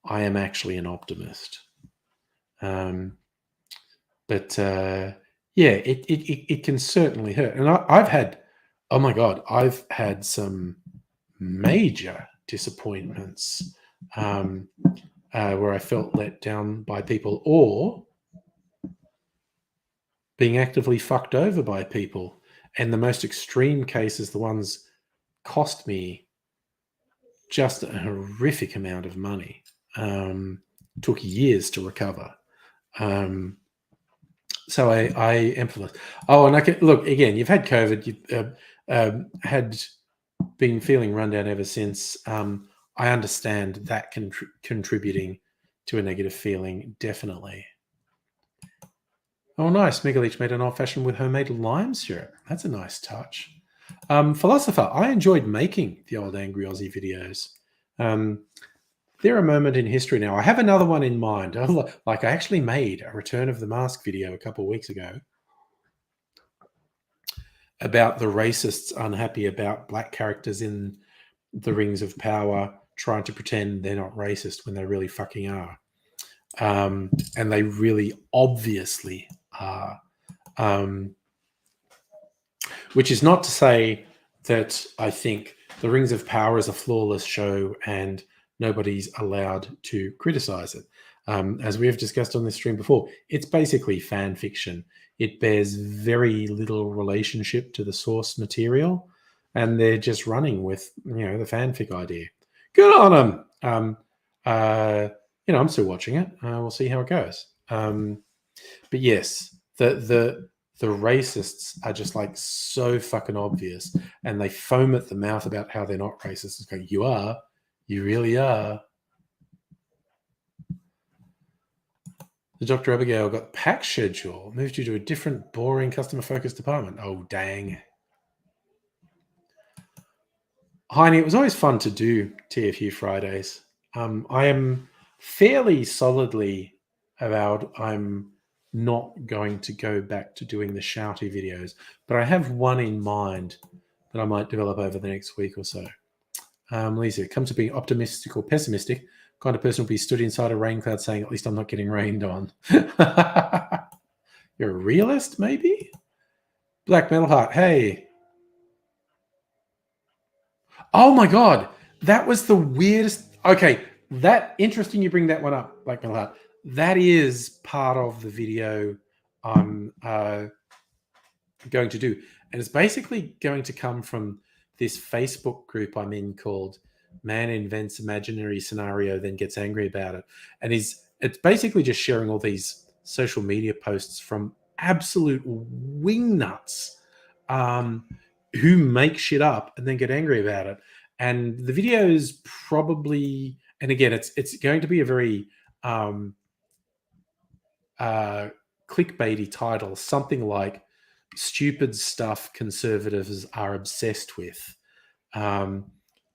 I am actually an optimist. But it can certainly hurt. And I've had, oh my God, I've had some major disappointments where I felt let down by people, or being actively fucked over by people. And the most extreme cases, the ones cost me just a horrific amount of money. Took years to recover. So I empathize. Oh, and I can look again. You've had COVID. You've had been feeling run down ever since. I understand that contributing to a negative feeling, definitely. Oh, nice. Megaleach made an old-fashioned with homemade lime syrup. That's a nice touch. Philosopher, I enjoyed making the old Angry Aussie videos. They're a moment in history now. I have another one in mind. Like, I actually made a Return of the Mask video a couple of weeks ago about the racists unhappy about black characters in the Rings of Power trying to pretend they're not racist when they really fucking are. And they really obviously are. Which is not to say that I think the Rings of Power is a flawless show and nobody's allowed to criticize it. As we have discussed on this stream before, it's basically fan fiction. It bears very little relationship to the source material, and they're just running with the fanfic idea. Good on them. I'm still watching it. We'll see how it goes. But yes, the racists are just so fucking obvious, and they foam at the mouth about how they're not racist. It's going, you are, you really are. The Dr. Abigail got pack schedule, moved you to a different, boring, customer-focused department. Oh, dang. Heine, it was always fun to do TFU Fridays. I am fairly solidly avowed I'm not going to go back to doing the shouty videos, but I have one in mind that I might develop over the next week or so. Lisa, come to being optimistic or pessimistic. Kind of person will be stood inside a rain cloud saying, at least I'm not getting rained on. You're a realist, maybe? Black Metal Heart, hey. Oh my God. That was the weirdest. Okay, that interesting you bring that one up, Black Metal Heart. That is part of the video I'm going to do. And it's basically going to come from this Facebook group I'm in called Man Invents Imaginary Scenario, Then Gets Angry About It. And it's basically just sharing all these social media posts from absolute wingnuts who make shit up and then get angry about it. And the video is probably, and again, it's going to be a very clickbaity title, something like "Stupid Stuff Conservatives Are Obsessed With."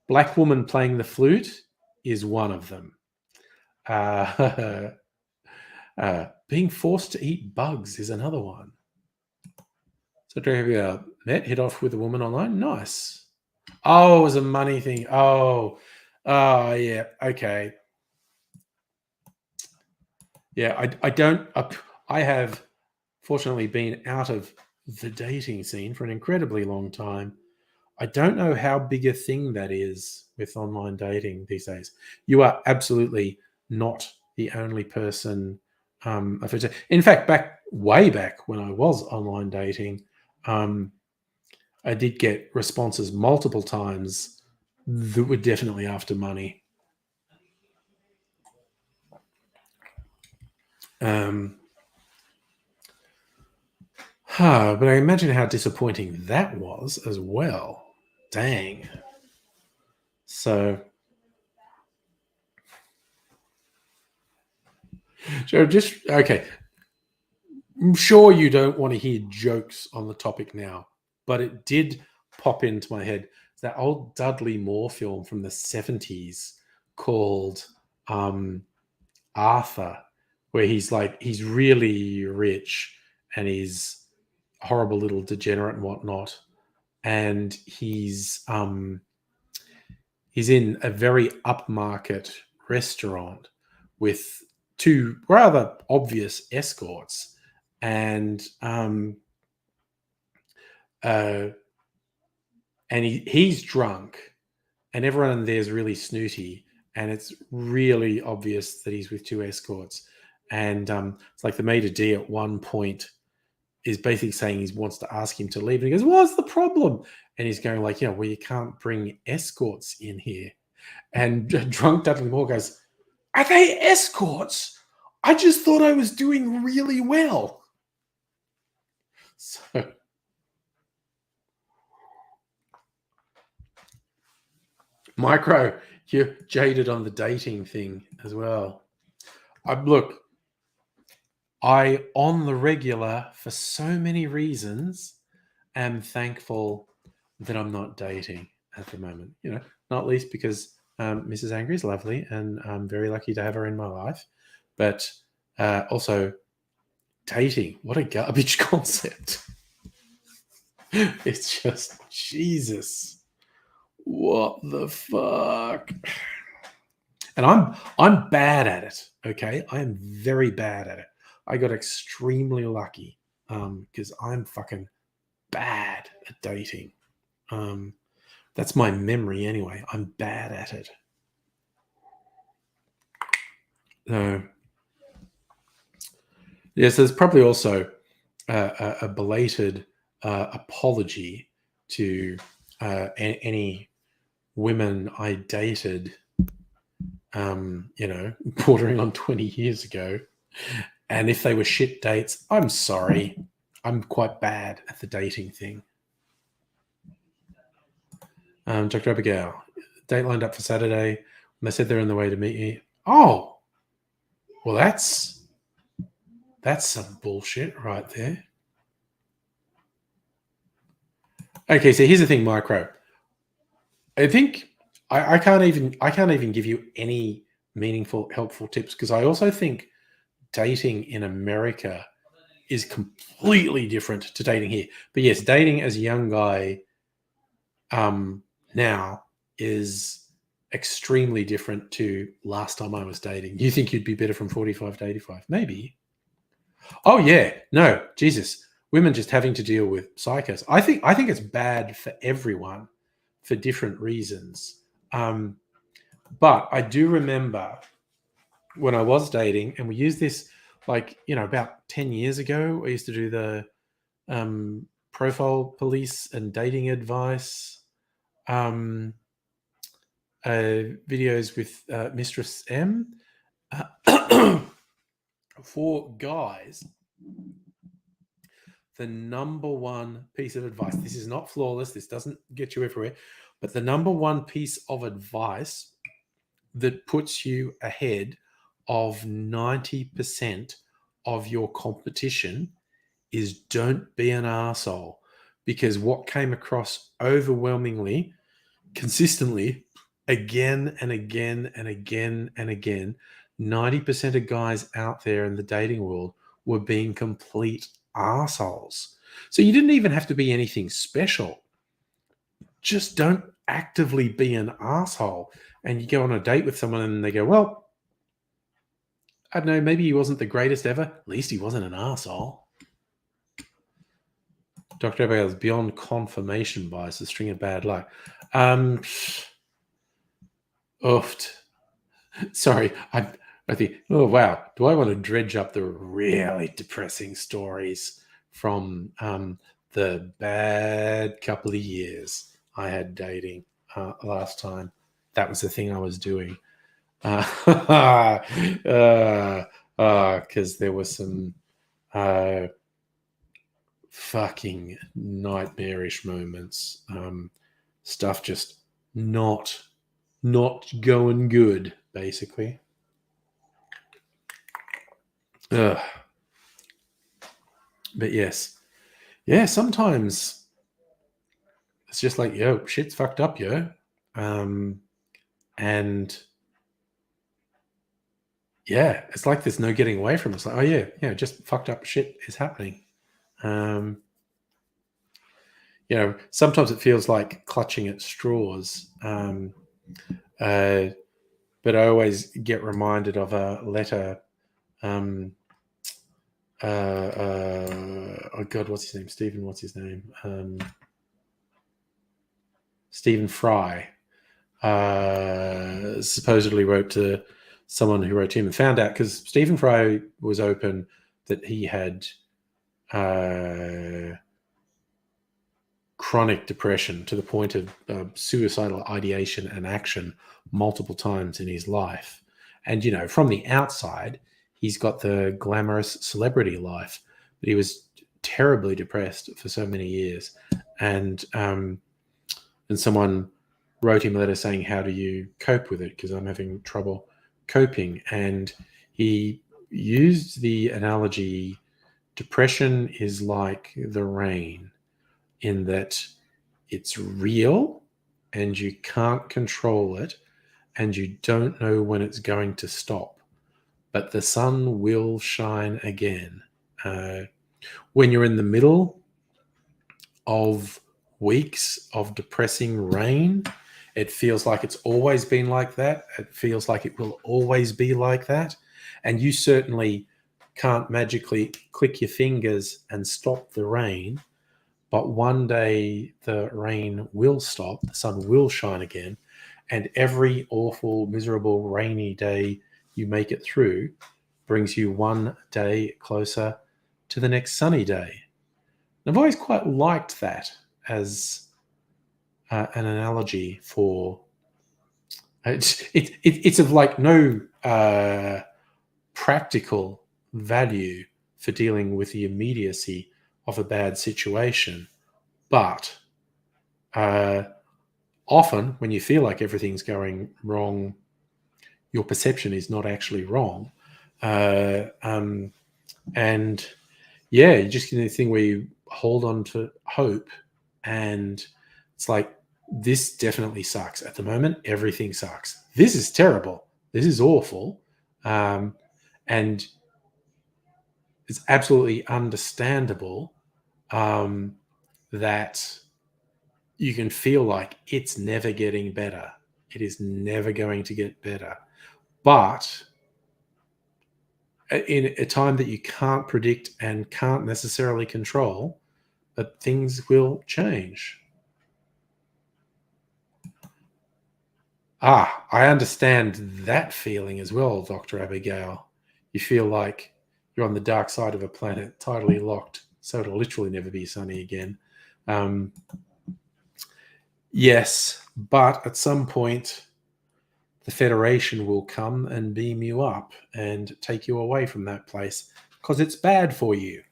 Black woman playing the flute is one of them. Being forced to eat bugs is another one. So have you met, hit off with a woman online? Nice. Oh, it was a money thing. Oh, yeah. Okay. Yeah, I don't. I have fortunately been out of the dating scene for an incredibly long time. I don't know how big a thing that is with online dating these days. You are absolutely not the only person. In fact, way back when I was online dating, I did get responses multiple times that were definitely after money. But I imagine how disappointing that was as well. Dang. So just okay. I'm sure you don't want to hear jokes on the topic now, but it did pop into my head. It's that old Dudley Moore film from the 70s called Arthur, where he's really rich and he's a horrible little degenerate and whatnot. And he's in a very upmarket restaurant with two rather obvious escorts, and he's drunk, and everyone in there is really snooty, and it's really obvious that he's with two escorts. And it's like the maitre d' at one point is basically saying he wants to ask him to leave, and he goes, "What's the problem?" And he's going like, "Yeah, well, you can't bring escorts in here." And drunk Dudley Moore goes, "Are they escorts? I just thought I was doing really well." So, Micro, you're jaded on the dating thing as well. Look, I, on the regular, for so many reasons, am thankful that I'm not dating at the moment. Not least because Mrs. Angry is lovely, and I'm very lucky to have her in my life. But also, dating, what a garbage concept. It's just, Jesus, what the fuck? And I'm bad at it, okay? I am very bad at it. I got extremely lucky because I'm fucking bad at dating. That's my memory anyway. I'm bad at it. Yes, there's probably also a belated apology to any women I dated, bordering on 20 years ago. And if they were shit dates, I'm sorry. I'm quite bad at the dating thing. Dr. Abigail, date lined up for Saturday. And they said they're on the way to meet you. Oh, well, that's some bullshit right there. Okay, so here's the thing, Micro. I think I can't even give you any meaningful, helpful tips, because I also think dating in America is completely different to dating here. But yes, dating as a young guy now is extremely different to last time I was dating. You think you'd be better from 45 to 85? Maybe. Oh yeah, no, Jesus. Women just having to deal with psychos. I think it's bad for everyone for different reasons. But I do remember when I was dating, and we used this about 10 years ago. I used to do the profile police and dating advice videos with Mistress M. For guys, the number one piece of advice, this is not flawless, this doesn't get you everywhere, but the number one piece of advice that puts you ahead of 90% of your competition is don't be an arsehole. Because what came across overwhelmingly, consistently, again and again and again and again, 90% of guys out there in the dating world were being complete arseholes. So you didn't even have to be anything special. Just don't actively be an asshole. And you go on a date with someone and they go, well, I don't know, maybe he wasn't the greatest ever. At least he wasn't an asshole. Dr. Abigail's beyond confirmation bias, a string of bad luck. Oofed. Sorry, I think, oh wow, do I want to dredge up the really depressing stories from the bad couple of years I had dating last time? That was the thing I was doing. Because there were some fucking nightmarish moments. Stuff just not going good, basically. But yes. Yeah, sometimes it's just like, yo, shit's fucked up, yo. And yeah, it's like there's no getting away from it. It's like, oh yeah, just fucked up shit is happening. Sometimes it feels like clutching at straws. But I always get reminded of a letter. Oh God, what's his name? Stephen, what's his name? Stephen Fry supposedly wrote to someone who wrote to him and found out, because Stephen Fry was open that he had chronic depression to the point of suicidal ideation and action multiple times in his life. And, from the outside, he's got the glamorous celebrity life, but he was terribly depressed for so many years. And someone wrote him a letter saying, how do you cope with it? Because I'm having trouble coping. And he used the analogy, depression is like the rain, in that it's real and you can't control it and you don't know when it's going to stop. But the sun will shine again. When you're in the middle of weeks of depressing rain, it feels like it's always been like that. It feels like it will always be like that. And you certainly can't magically click your fingers and stop the rain. But one day the rain will stop, the sun will shine again, and every awful, miserable, rainy day you make it through brings you one day closer to the next sunny day. And I've always quite liked that as an analogy for it's of like no practical value for dealing with the immediacy of a bad situation. But often when you feel like everything's going wrong, your perception is not actually wrong. And yeah, you just get this thing where you hold on to hope, and it's like, this definitely sucks. At the moment, everything sucks. This is terrible. This is awful. And it's absolutely understandable that you can feel like it's never getting better. It is never going to get better. But in a time that you can't predict and can't necessarily control, that things will change. I understand that feeling as well, Dr. Abigail. You feel like you're on the dark side of a planet, tidally locked, so it'll literally never be sunny again. Yes, but at some point, the Federation will come and beam you up and take you away from that place because it's bad for you.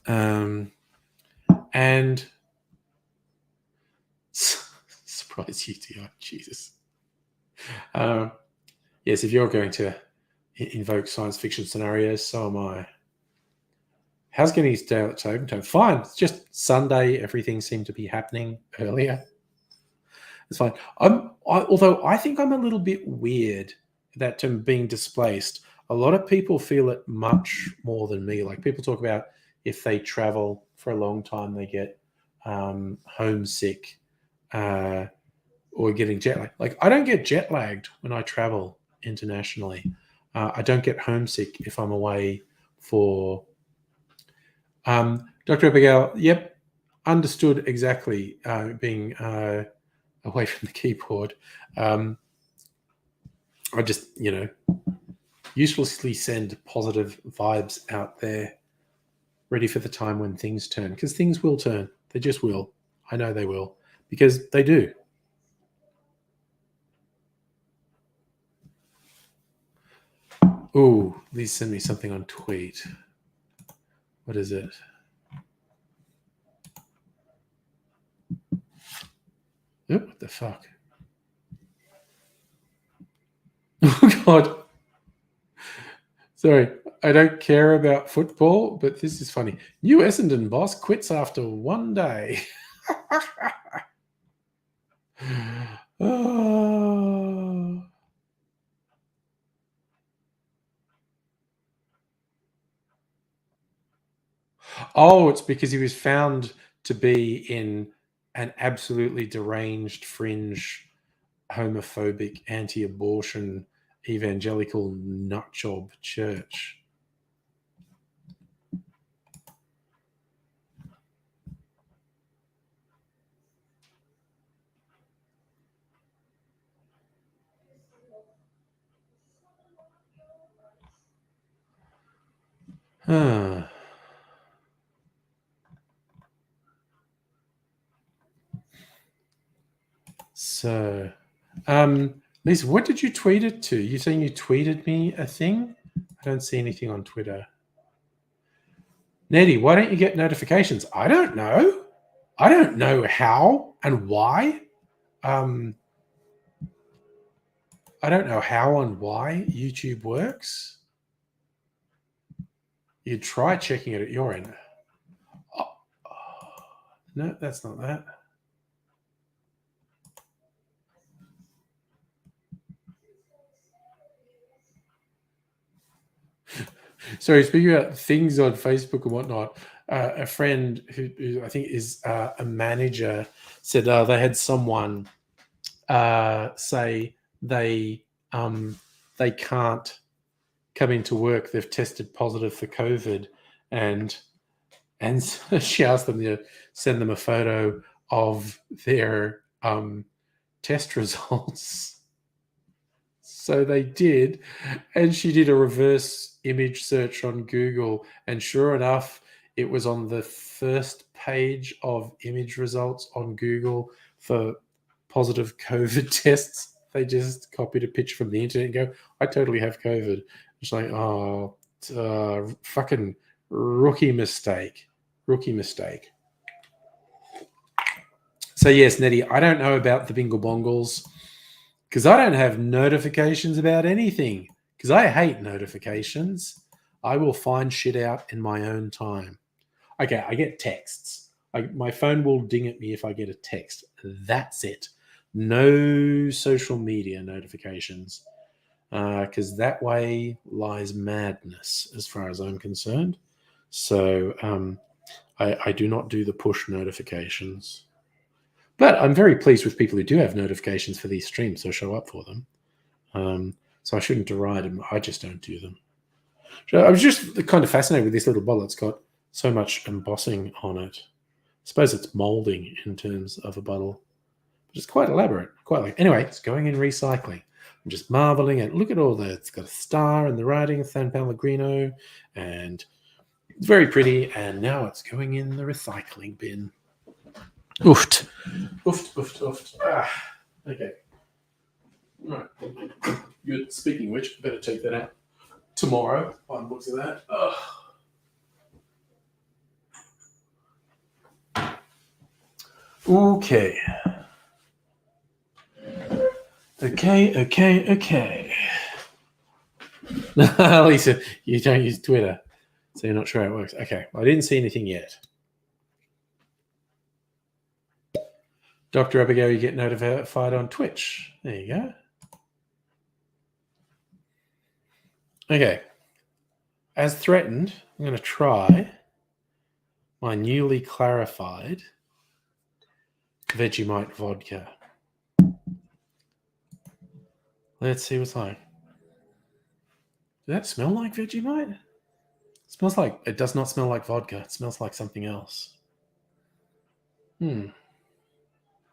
And surprise UTI, Jesus. Yes, if you're going to invoke science fiction scenarios, so am I. How's getting his day at Tobin? Fine. It's just Sunday. Everything seemed to be happening earlier. It's fine. Although I think I'm a little bit weird that being displaced. A lot of people feel it much more than me. Like people talk about if they travel for a long time, they get homesick or getting jet lagged. Like I don't get jet lagged when I travel internationally. I don't get homesick if I'm away for. Dr. Abigail, yep, understood exactly. Being away from the keyboard. I just, uselessly send positive vibes out there, ready for the time when things turn, because things will turn. They just will. I know they will, because they do. Ooh, please send me something on tweet. What is it? Oh, what the fuck? Oh, God. Sorry, I don't care about football, but this is funny. New Essendon boss quits after one day. Oh. Oh, it's because he was found to be in an absolutely deranged, fringe, homophobic, anti-abortion, evangelical nutjob church. Huh. So, Lisa, what did you tweet it to? You saying you tweeted me a thing? I don't see anything on Twitter. Nettie, why don't you get notifications? I don't know. I don't know how and why. I don't know how and why YouTube works. You try checking it at your end. Oh, no, that's not that. Sorry, speaking about things on Facebook and whatnot, a friend who I think is a manager said they had someone say they can't come into work. They've tested positive for COVID, and so she asked them to send them a photo of their test results. So they did, and she did a reverse image search on Google, and sure enough, it was on the first page of image results on Google for positive COVID tests. They just copied a picture from the internet and go, I totally have COVID. It's like, oh, fucking rookie mistake. Rookie mistake. So yes, Nettie, I don't know about the bingle bongles because I don't have notifications about anything because I hate notifications. I will find shit out in my own time. Okay, I get texts. My phone will ding at me if I get a text. That's it. No social media notifications because that way lies madness as far as I'm concerned. So I do not do the push notifications. But I'm very pleased with people who do have notifications for these streams, so show up for them. So I shouldn't deride them. I just don't do them. So I was just kind of fascinated with this little bottle. It's got so much embossing on it. I suppose it's molding in terms of a bottle. But it's quite elaborate. Anyway, it's going in recycling. I'm just marveling at, look at all that. It's got a star and the writing of San Pellegrino, and it's very pretty. And now it's going in the recycling bin. Oofed. Okay. All right. Speaking of which, I better take that out tomorrow. One looks at that. Okay. Lisa, you don't use Twitter, so you're not sure how it works. Okay, well, I didn't see anything yet. Dr. Abigail, you get notified on Twitch. There you go. Okay. As threatened, I'm going to try my newly clarified Vegemite vodka. Let's see what's like. Does that smell like Vegemite? It does not smell like vodka. It smells like something else. All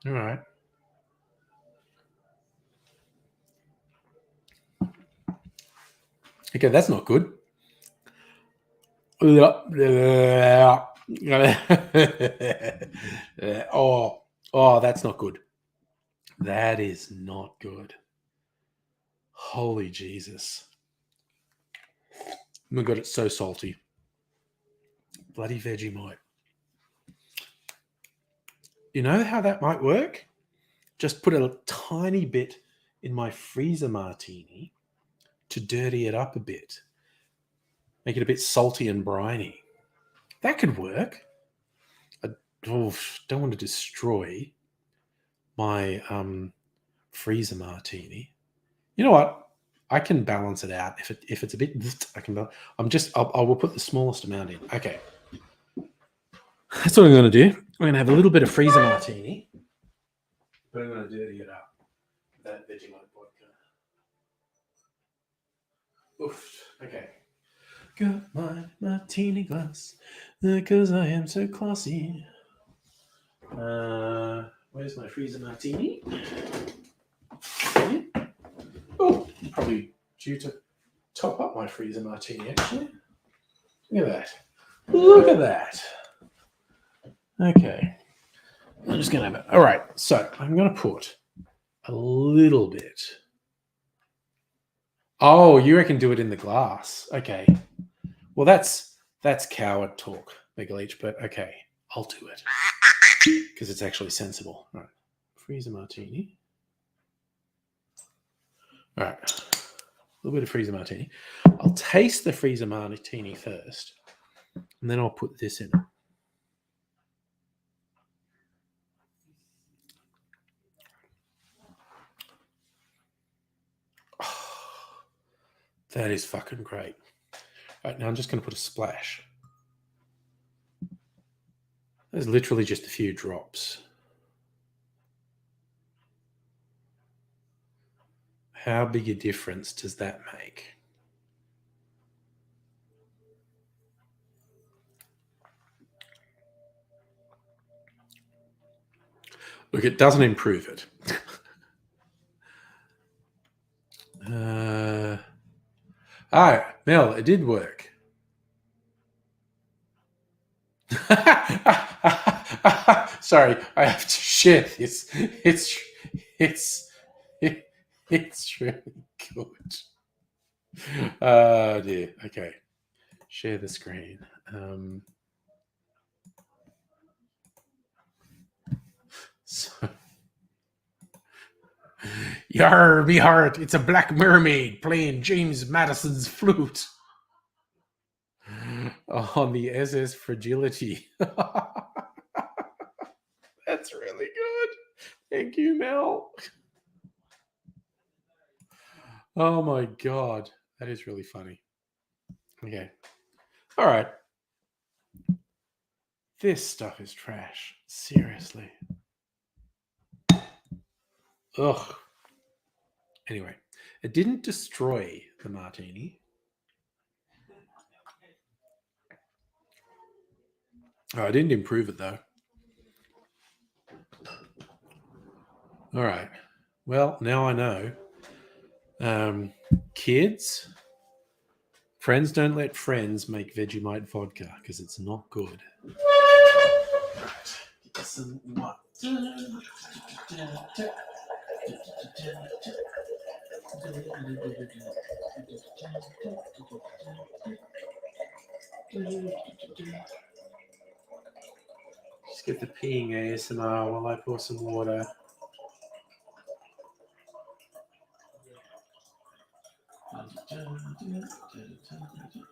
right. Okay, that's not good. Oh, that's not good. That is not good. Holy Jesus. Oh my God, it's so salty. Bloody Vegemite. You know how that might work? Just put a tiny bit in my freezer martini to dirty it up a bit. Make it a bit salty and briny. That could work. I don't want to destroy my freezer martini. You know what? I can balance it out. If it's a bit, I can. I will put the smallest amount in. Okay, that's what I'm going to do. I'm going to have a little bit of freezer martini, but I'm going to dirty it up. That Vegemite vodka. Oof. Okay. Got my martini glass because I am so classy. Where's my freezer martini? Oh, probably due to top up my freezer martini, actually. Look at that. Look at that. Okay. I'm just going to have it. All right. So I'm going to put a little bit. Oh, you reckon do it in the glass? Okay. Well, that's coward talk, Megaleach, but okay. I'll do it. Because it's actually sensible. All right. Freezer martini. All right. A little bit of freezer martini. I'll taste the freezer martini first, and then I'll put this in. Oh, that is fucking great. All right, now I'm just going to put a splash. There's literally just a few drops. How big a difference does that make? Look, it doesn't improve it. Mel, it did work. Sorry, I have to share this. It's really good. Oh dear. Okay, share the screen. So, yar, me heart, it's a black mermaid playing James Madison's flute on the SS Fragility. That's really good. Thank you, Mel. Oh my God. That is really funny. Okay. All right. This stuff is trash. Seriously. Ugh. Anyway, it didn't destroy the martini. Oh, I didn't improve it though. All right. Well, now I know. Kids, friends don't let friends make Vegemite vodka because it's not good. Right. Some water. Just get the peeing ASMR while I pour some water.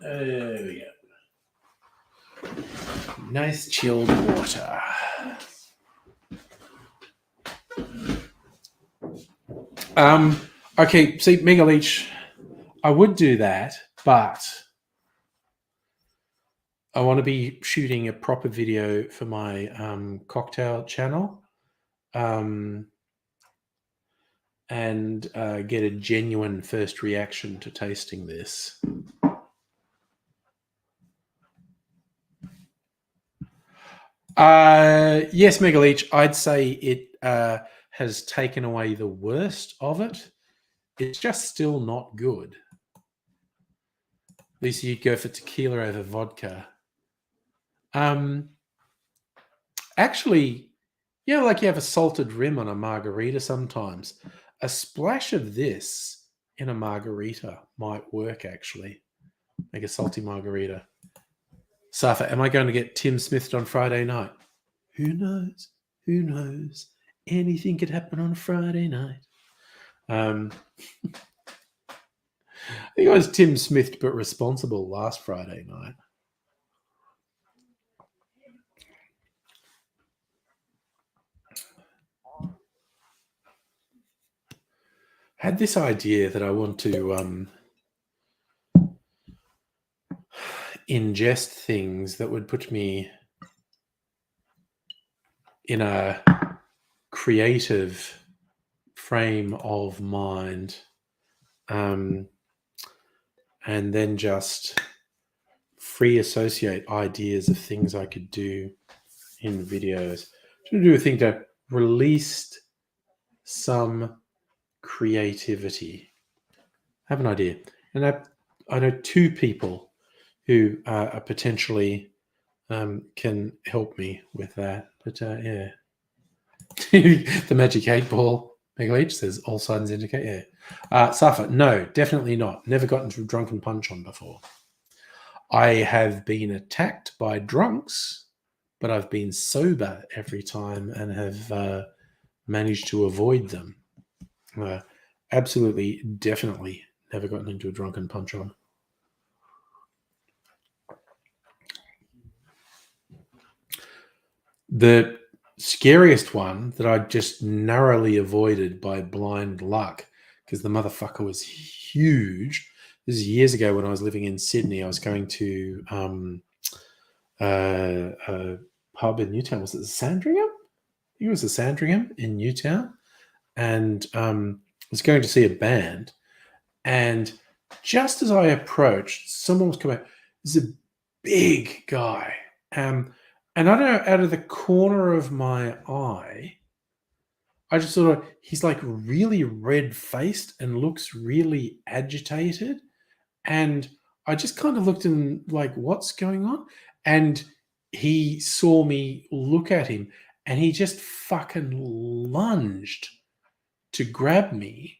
There we go. Nice chilled water. Okay, see, Megaleach, I would do that, but I want to be shooting a proper video for my cocktail channel, and get a genuine first reaction to tasting this. Yes, Megaleach, I'd say it has taken away the worst of it. It's just still not good. At least you'd go for tequila over vodka. Actually, you know, like you have a salted rim on a margarita sometimes. A splash of this in a margarita might work, actually. Make a salty margarita. Safa, am I going to get Tim Smithed on Friday night? Who knows? Who knows? Anything could happen on a Friday night. I think I was Tim Smithed but responsible last Friday night. Had this idea that I want to ingest things that would put me in a creative frame of mind, and then just free associate ideas of things I could do in videos. To do a thing to release some creativity. I have an idea, and I know two people who are potentially can help me with that. But yeah, the magic 8-ball. Megaleach says all signs indicate. Yeah, Safa, no, definitely not. Never gotten to a drunken punch on before. I have been attacked by drunks, but I've been sober every time and have managed to avoid them. Absolutely, definitely never gotten into a drunken punch on. The scariest one that I just narrowly avoided by blind luck, because the motherfucker was huge. This is years ago when I was living in Sydney. I was going to a pub in Newtown. Was it the Sandringham? I think it was the Sandringham in Newtown. And I was going to see a band. And just as I approached, someone was coming. This is a big guy. And I don't know, out of the corner of my eye, I just sort of, he's like really red-faced and looks really agitated. And I just kind of looked and like, what's going on? And he saw me look at him and he just fucking lunged to grab me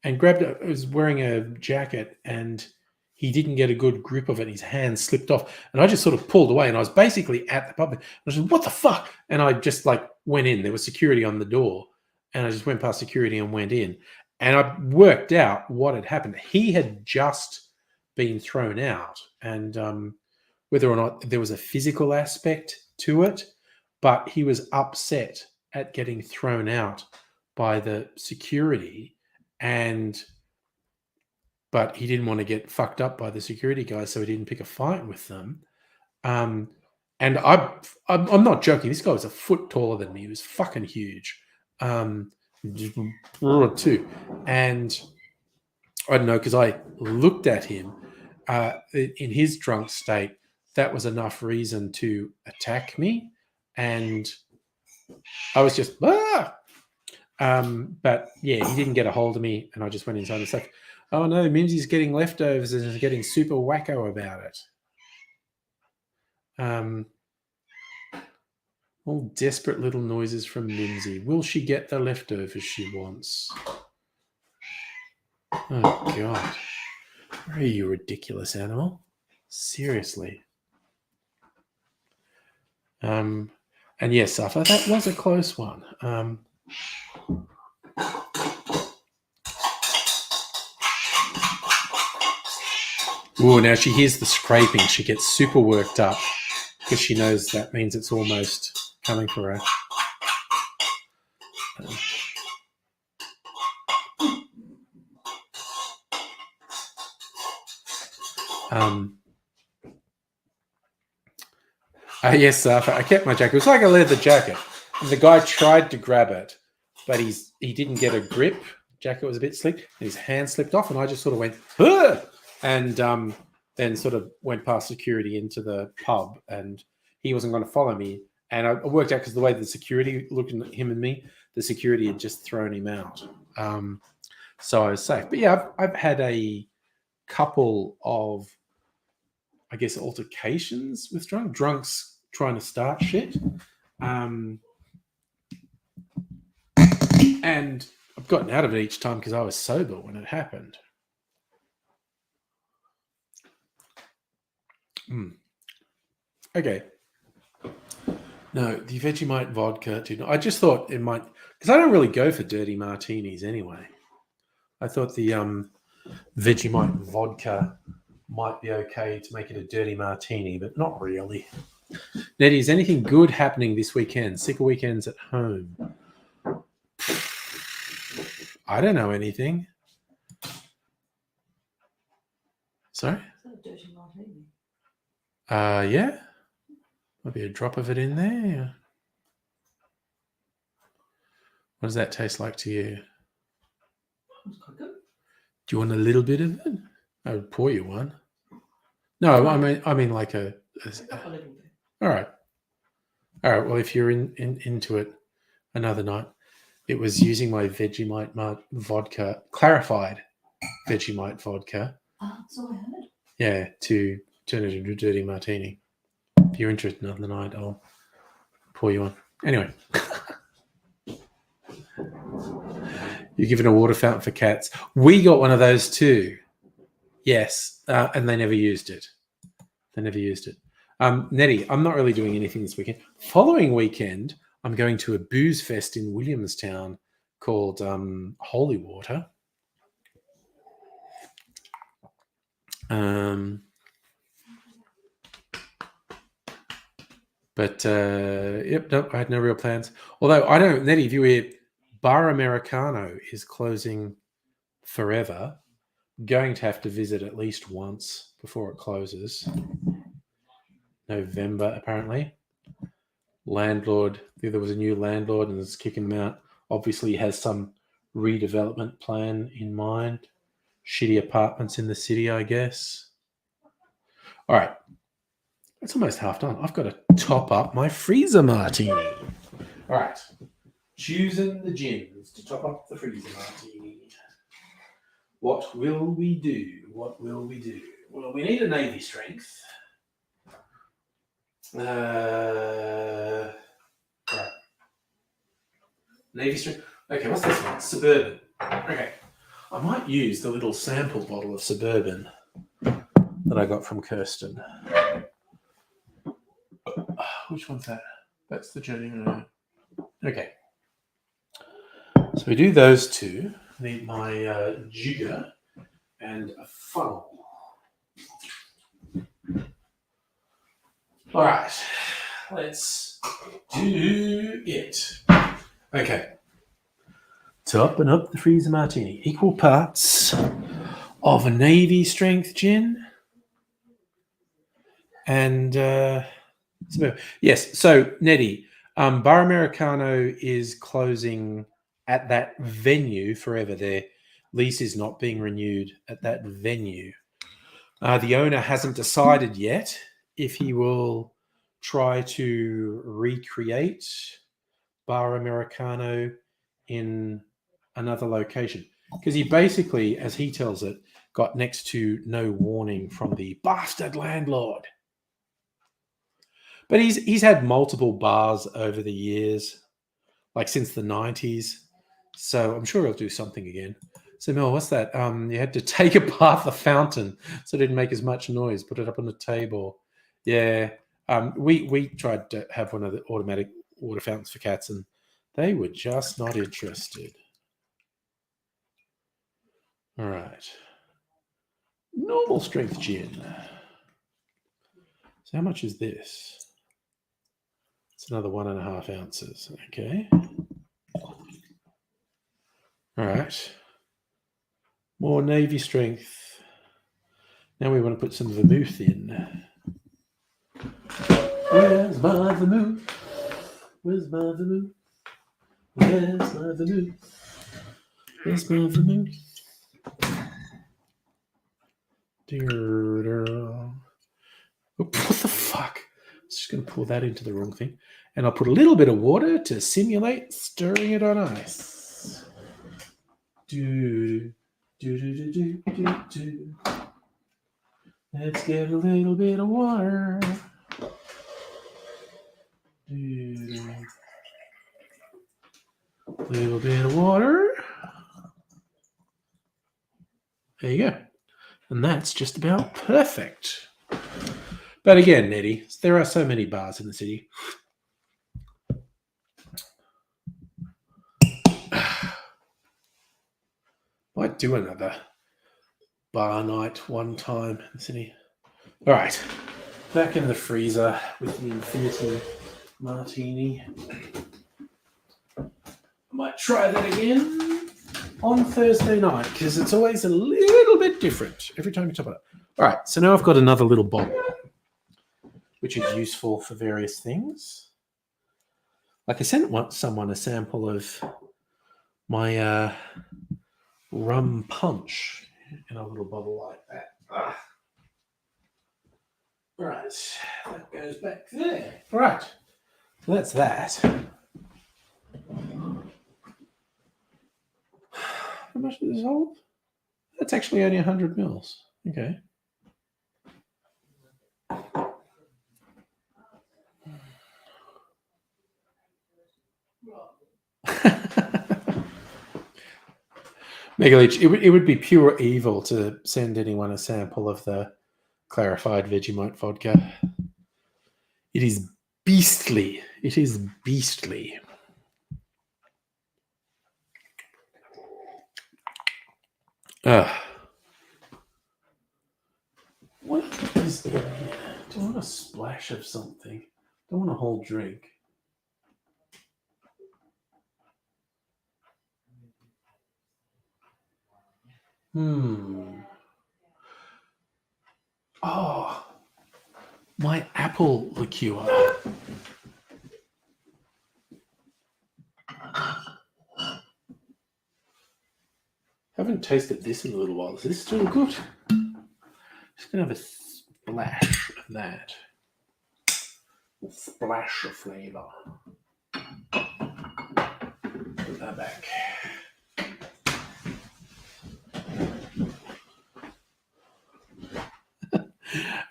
and grabbed it. I was wearing a jacket and he didn't get a good grip of it. His hand slipped off and I just sort of pulled away and I was basically at the pub. I said, what the fuck? And I just like went in. There was security on the door and I just went past security and went in. And I worked out what had happened. He had just been thrown out, and whether or not there was a physical aspect to it, but he was upset at getting thrown out by the security, but he didn't want to get fucked up by the security guys, so he didn't pick a fight with them. And I'm not joking. This guy was a foot taller than me. He was fucking huge. Too. And I don't know, because I looked at him in his drunk state. That was enough reason to attack me. And I was just, ah! But yeah, he didn't get a hold of me. And I just went inside and said, oh no, Mimsy's getting leftovers and is getting super wacko about it. All desperate little noises from Mimsy. Will she get the leftovers she wants? Oh, God. Where are you, ridiculous animal? Seriously. And yes, Safa, that was a close one. Now she hears the scraping. She gets super worked up because she knows that means it's almost coming for her. Yes, Safa, I kept my jacket. It was like a leather jacket. And the guy tried to grab it, but he didn't get a grip. Jacket was a bit slick. And his hand slipped off, and I just sort of went, ugh! And then sort of went past security into the pub, and he wasn't going to follow me. And I worked out because the way the security looked at him and me, the security had just thrown him out. So I was safe. But yeah, I've had a couple of, I guess, altercations with drunks trying to start shit. And I've gotten out of it each time because I was sober when it happened. Okay. No, the Vegemite vodka. I just thought it might, because I don't really go for dirty martinis anyway. I thought the Vegemite vodka might be okay to make it a dirty martini, but not really. Nettie, is anything good happening this weekend? Sick of weekends at home? I don't know anything. Sorry? Dirty martini. Yeah. Might be a drop of it in there. What does that taste like to you? That's quite good. Do you want a little bit of it? I would pour you one. No, I mean like a little bit. All right. Well, if you're into it another night, it was using my Vegemite vodka, clarified Vegemite vodka. So I heard. Yeah, to turn it into a dirty martini. If you're interested another night, I'll pour you one. Anyway. You're given a water fountain for cats. We got one of those too. Yes, and they never used it. Nettie, I'm not really doing anything this weekend. Following weekend, I'm going to a booze fest in Williamstown called Holy Water. But nope, I had no real plans. Although I don't, Nettie, if you hear Bar Americano is closing forever, going to have to visit at least once before it closes. November, apparently. Landlord, there was a new landlord and is kicking them out. Obviously has some redevelopment plan in mind. Shitty apartments in the city, I guess. All right. It's almost half done. I've got to top up my freezer martini. All right. Choosing the gins to top up the freezer martini. What will we do? Well, we need a Navy strength. Right. Navy strength. Okay, what's this one? Suburban. Okay. I might use the little sample bottle of Suburban that I got from Kirsten. Which one's that? That's the Journey. Okay. So we do those two. I need my jigger and a funnel. All right. Let's do it. Okay. Topping up the freezer martini. Equal parts of a Navy strength gin and Yes. So, Nettie, Bar Americano is closing at that venue forever. Their lease is not being renewed at that venue. The owner hasn't decided yet if he will try to recreate Bar Americano in another location. Because he basically, as he tells it, got next to no warning from the bastard landlord. But he's had multiple bars over the years, like since the 90s. So I'm sure he'll do something again. So Mel, what's that? You had to take apart the fountain so it didn't make as much noise. Put it up on the table. Yeah. We tried to have one of the automatic water fountains for cats, and they were just not interested. All right. Normal strength gin. So how much is this? It's another 1.5 ounces. Okay. All right. More navy strength. Now we want to put some vermouth in. Where's my vermouth? Where's my vermouth? Where's my vermouth? Where's my vermouth? What the fuck? I'm just going to pour that into the wrong thing. And I'll put a little bit of water to simulate stirring it on ice. Do, do, do, do, do, do. Let's get a little bit of water. Do. A little bit of water. There you go. And that's just about perfect. But again, Nettie, there are so many bars in the city. Might do another bar night one time in the city. All right. Back in the freezer with the Infinity Martini. I might try that again on Thursday night because it's always a little bit different every time you top it up. All right. So now I've got another little bottle, which is useful for various things. Like I sent someone a sample of my rum punch in a little bottle like that. All right, that goes back there. All right, so that's that. How much does this hold? That's actually only 100 mils. Okay. Megaleach, it would be pure evil to send anyone a sample of the clarified vegemite vodka. It is beastly. It is beastly. What is in here? Do I want a splash of something? I want a whole drink. Oh, my apple liqueur. Haven't tasted this in a little while. Is this still good? Just gonna have a splash of that. A splash of flavor. Put that back.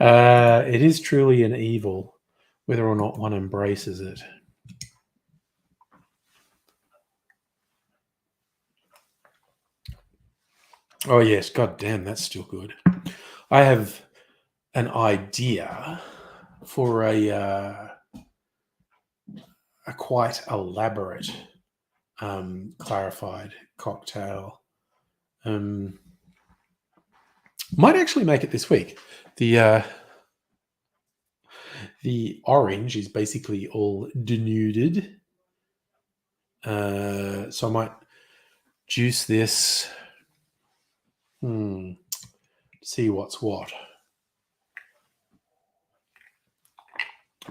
It is truly an evil, whether or not one embraces it. Oh yes, god damn, that's still good. I have an idea for a quite elaborate clarified cocktail. Might actually make it this week. The orange is basically all denuded. So I might juice this. See what's what.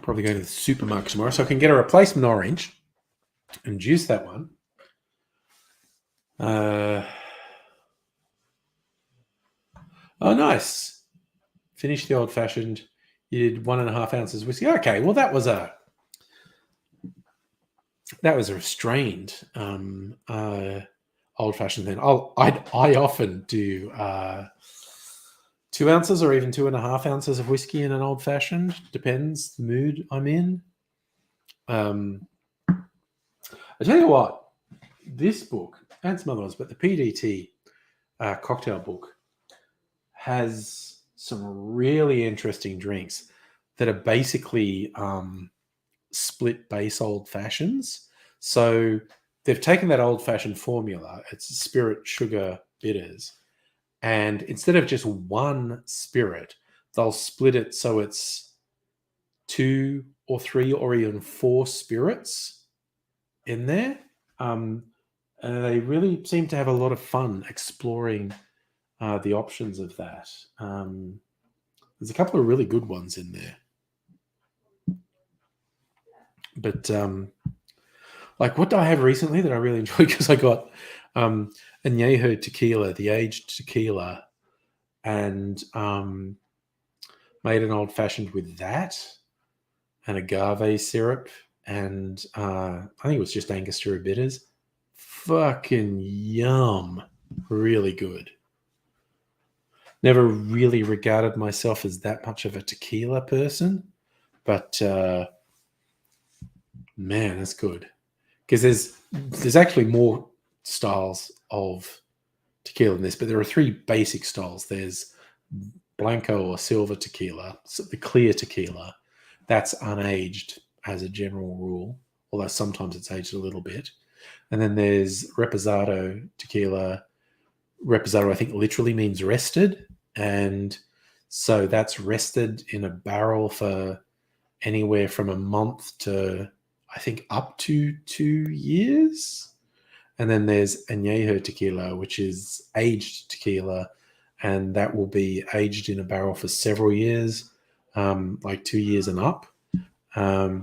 Probably go to the supermarket tomorrow so I can get a replacement orange and juice that one. Oh, nice. Finished the old fashioned. You did 1.5 ounces whiskey. Okay, well that was a restrained old fashioned thing. I often do 2 ounces or even 2.5 ounces of whiskey in an old fashioned. Depends the mood I'm in. I tell you what, this book and some other ones, but the PDT cocktail book has some really interesting drinks that are basically split base old fashions. So they've taken that old fashioned formula, it's spirit, sugar, bitters, and instead of just one spirit, they'll split it so it's 2 or 3 or even 4 spirits in there. And they really seem to have a lot of fun exploring the options of that. There's a couple of really good ones in there. But like, what did I have recently that I really enjoyed? Because I got añejo tequila, the aged tequila, and made an old fashioned with that and agave syrup, and I think it was just Angostura bitters. Fucking yum. Really good. Never really regarded myself as that much of a tequila person, but man, that's good. Because there's actually more styles of tequila in this, but there are 3 basic styles. There's blanco or silver tequila, so the clear tequila. That's unaged as a general rule, although sometimes it's aged a little bit. And then there's reposado tequila. Reposado, I think, literally means rested. And so that's rested in a barrel for anywhere from a month to, I think, up to 2 years. And then there's añejo tequila, which is aged tequila, and that will be aged in a barrel for several years, like 2 years and up. A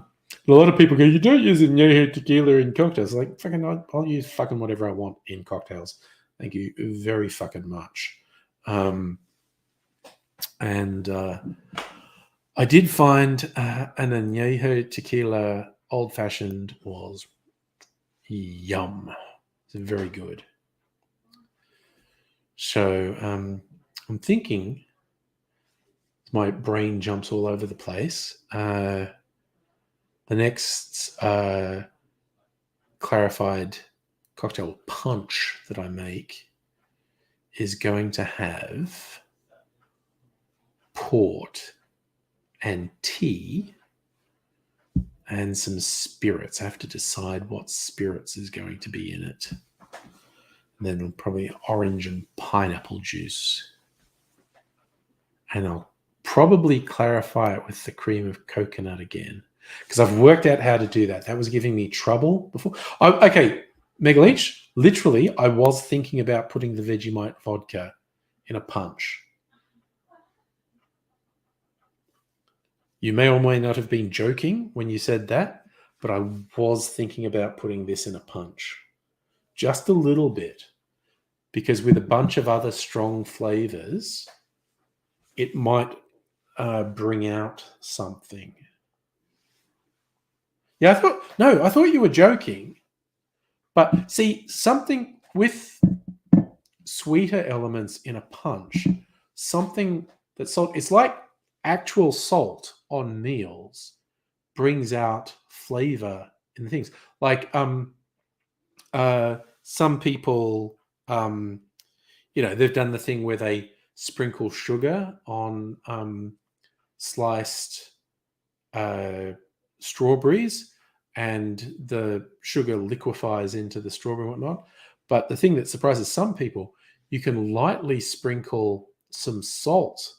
lot of people go, you don't use añejo tequila in cocktails. Like, fucking, I'll use fucking whatever I want in cocktails. Thank you very fucking much. And I did find an añejo tequila old fashioned was yum. It's very good. So I'm thinking, my brain jumps all over the place. The next clarified cocktail punch that I make is going to have port and tea and some spirits. I have to decide what spirits is going to be in it. And then probably orange and pineapple juice. And I'll probably clarify it with the cream of coconut again, because I've worked out how to do that. That was giving me trouble before. Okay, Megaleach, literally, I was thinking about putting the Vegemite vodka in a punch. You may or may not have been joking when you said that, but I was thinking about putting this in a punch. Just a little bit. Because with a bunch of other strong flavors, it might bring out something. Yeah, I thought you were joking. But see, something with sweeter elements in a punch, something that's salt, it's like actual salt on meals brings out flavor in the things. Like some people, they've done the thing where they sprinkle sugar on sliced strawberries, and the sugar liquefies into the strawberry and whatnot. But the thing that surprises some people, you can lightly sprinkle some salt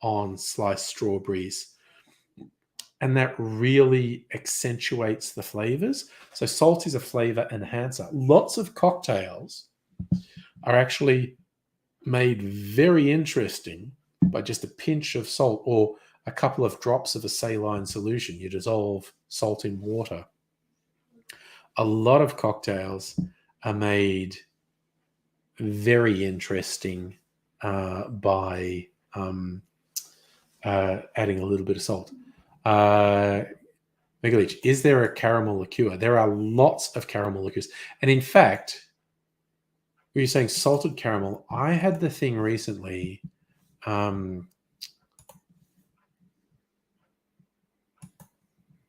on sliced strawberries, and that really accentuates the flavors. So salt is a flavor enhancer. Lots of cocktails are actually made very interesting by just a pinch of salt or a couple of drops of a saline solution. You dissolve salt in water. A lot of cocktails are made very interesting by adding a little bit of salt. Megaleach, is there a caramel liqueur? There are lots of caramel liqueurs. And in fact, you're saying salted caramel. I had the thing recently. Where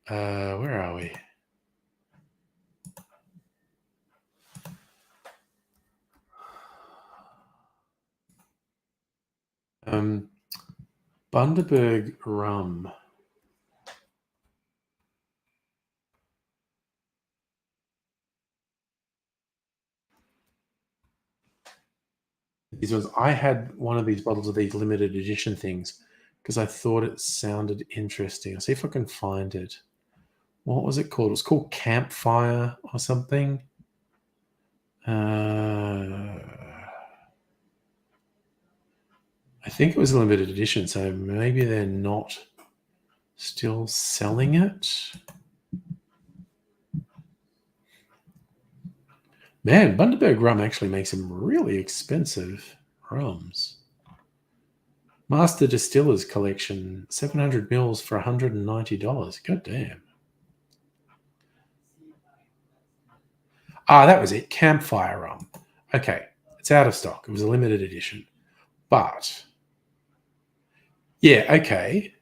are we? Bundaberg rum. These ones. I had one of these bottles of these limited edition things because I thought it sounded interesting. I'll see if I can find it. What was it called? It was called Campfire or something. I think it was a limited edition, so maybe they're not still selling it. Man, Bundaberg rum actually makes some really expensive rums. Master Distillers Collection, 700 mils for $190. God damn. Ah, that was it. Campfire rum. Okay, it's out of stock. It was a limited edition. But, yeah, okay.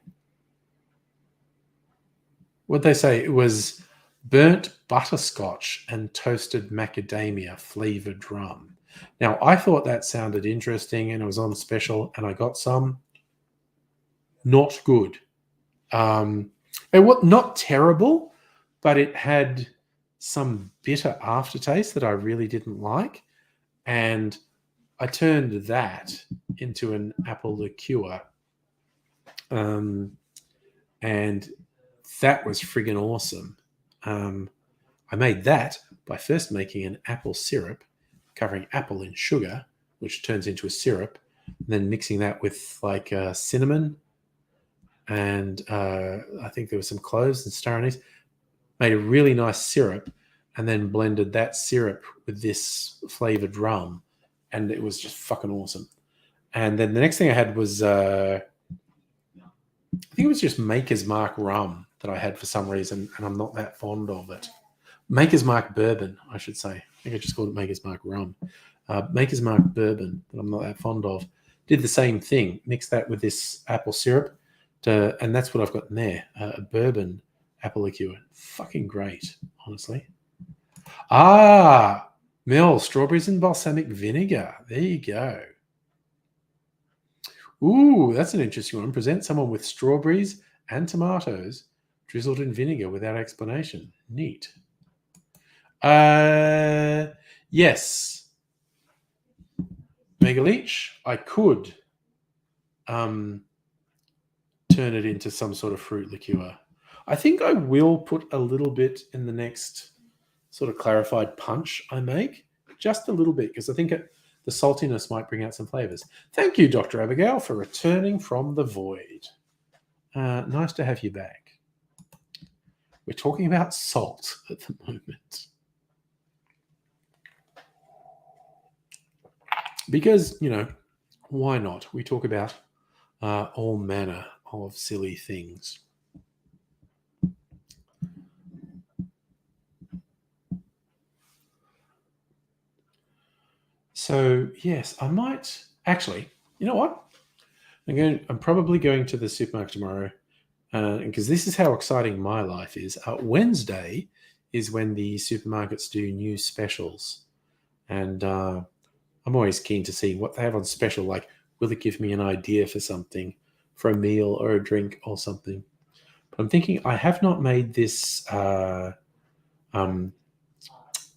What'd they say? It was burnt butterscotch and toasted macadamia flavored rum. Now, I thought that sounded interesting and it was on special, and I got some. Not good. It was not terrible, but it had some bitter aftertaste that I really didn't like. And I turned that into an apple liqueur. And that was friggin' awesome. I made that by first making an apple syrup, covering apple in sugar, which turns into a syrup, and then mixing that with like cinnamon, and I think there was some cloves and star anise. Made a really nice syrup, and then blended that syrup with this flavored rum, and it was just fucking awesome. And then the next thing I had was I think it was just Maker's Mark rum that I had for some reason, and I'm not that fond of it. Maker's Mark bourbon, I should say. I think I just called it Maker's Mark rum. Maker's Mark bourbon that I'm not that fond of. Did the same thing. Mixed that with this apple syrup, and that's what I've got in there. A bourbon apple liqueur. Fucking great, honestly. Ah, Mel, strawberries and balsamic vinegar. There you go. Ooh, that's an interesting one. Present someone with strawberries and tomatoes drizzled in vinegar without explanation. Neat. Yes. Megaleach, I could turn it into some sort of fruit liqueur. I think I will put a little bit in the next sort of clarified punch I make. Just a little bit, because I think the saltiness might bring out some flavors. Thank you, Dr. Abigail, for returning from the void. Nice to have you back. We're talking about salt at the moment. Because, you know, why not? We talk about all manner of silly things. So, yes, I might actually, you know what? I'm probably going to the supermarket tomorrow because this is how exciting my life is. Wednesday is when the supermarkets do new specials. And I'm always keen to see what they have on special. Like, will it give me an idea for something, for a meal or a drink or something? But I'm thinking I have not made this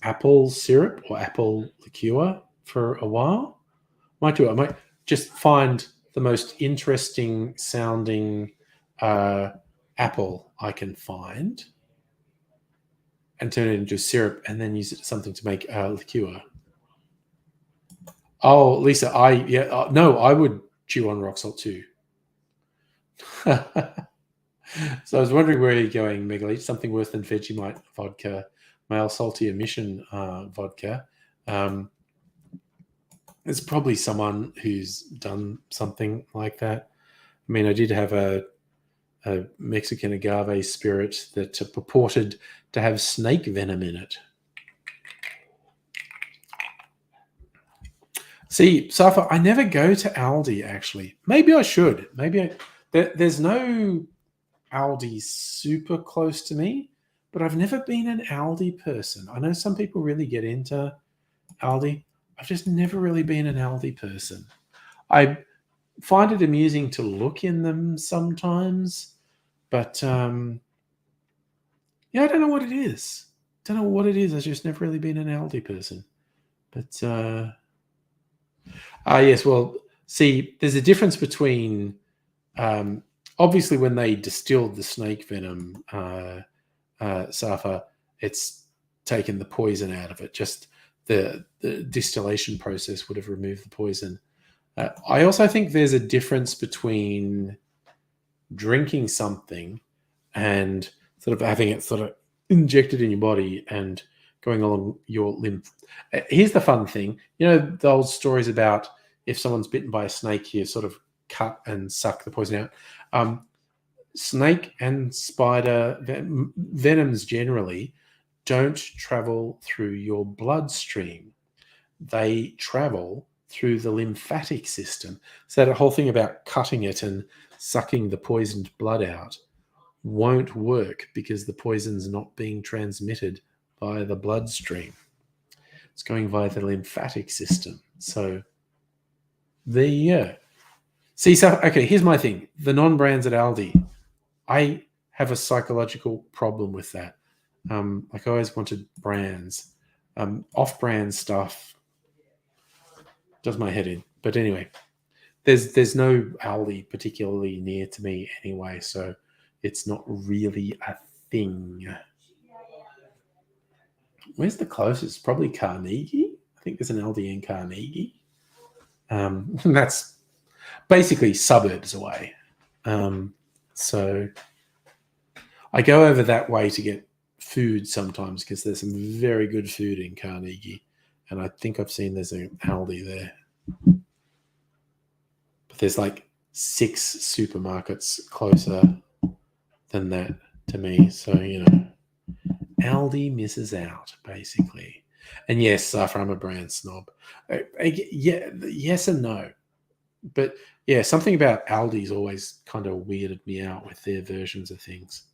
apple syrup or apple liqueur for a while. Might do it. I might just find the most interesting sounding apple I can find and turn it into syrup and then use it as something to make a liqueur. Oh, Lisa, no, I would chew on rock salt too. So I was wondering where you're going, Megaleach. Something worse than Vegemite vodka, male salty emission vodka. It's probably someone who's done something like that. I mean, I did have a Mexican agave spirit that purported to have snake venom in it. See, Safa, I never go to Aldi actually. Maybe I should. There's no Aldi super close to me, but I've never been an Aldi person. I know some people really get into Aldi. I've just never really been an Aldi person. I find it amusing to look in them sometimes, but yeah, I don't know what it is. Don't know what it is. I've just never really been an Aldi person. But yes, well, see, there's a difference between obviously when they distilled the snake venom, Safa, it's taken the poison out of it. Just the distillation process would have removed the poison. I also think there's a difference between drinking something and sort of having it sort of injected in your body and going along your lymph. Here's the fun thing. You know, the old stories about if someone's bitten by a snake, you sort of cut and suck the poison out. Snake and spider venoms generally don't travel through your bloodstream. They travel through the lymphatic system. So that whole thing about cutting it and sucking the poisoned blood out won't work because the poison's not being transmitted via the bloodstream. It's going via the lymphatic system. So there you go. See, so okay, here's my thing. The non-brands at Aldi, I have a psychological problem with that. Like I always wanted brands. Off-brand stuff does my head in. But anyway, there's no Aldi particularly near to me anyway, so it's not really a thing. Where's the closest? Probably Carnegie. I think there's an Aldi in Carnegie. That's basically suburbs away. So I go over that way to get food sometimes because there's some very good food in Carnegie. And I think I've seen there's an Aldi there. But there's like 6 supermarkets closer than that to me. So, you know, Aldi misses out, basically. And yes, Safra, I'm a brand snob. Yeah, yes and no. But yeah, something about Aldi's always kind of weirded me out with their versions of things.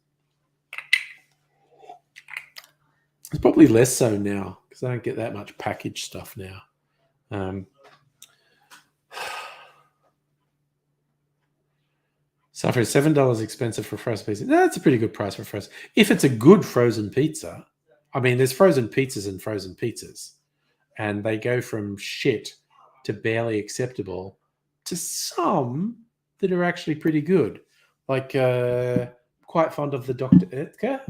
It's probably less so now because I don't get that much packaged stuff now. So for $7 expensive for frozen pizza, that's a pretty good price for frozen. If it's a good frozen pizza, I mean, there's frozen pizzas and frozen pizzas, and they go from shit to barely acceptable to some that are actually pretty good. Like, quite fond of the Dr. Oetker,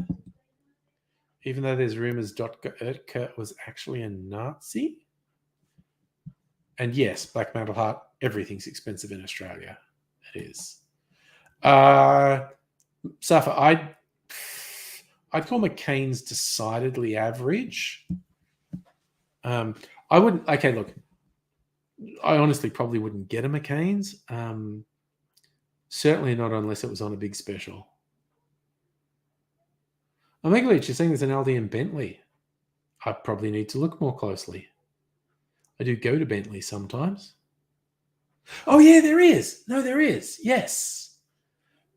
even though there's rumors Dr. Oetker was actually a Nazi. And yes, Black Metal Heart, everything's expensive in Australia. It is. Safa, I'd call McCain's decidedly average. I wouldn't. Okay, look, I honestly probably wouldn't get a McCain's. Certainly not unless it was on a big special. Oh, Megaleach, you're saying there's an Aldi in Bentley. I probably need to look more closely. I do go to Bentley sometimes. Oh yeah, there is. No, there is. Yes.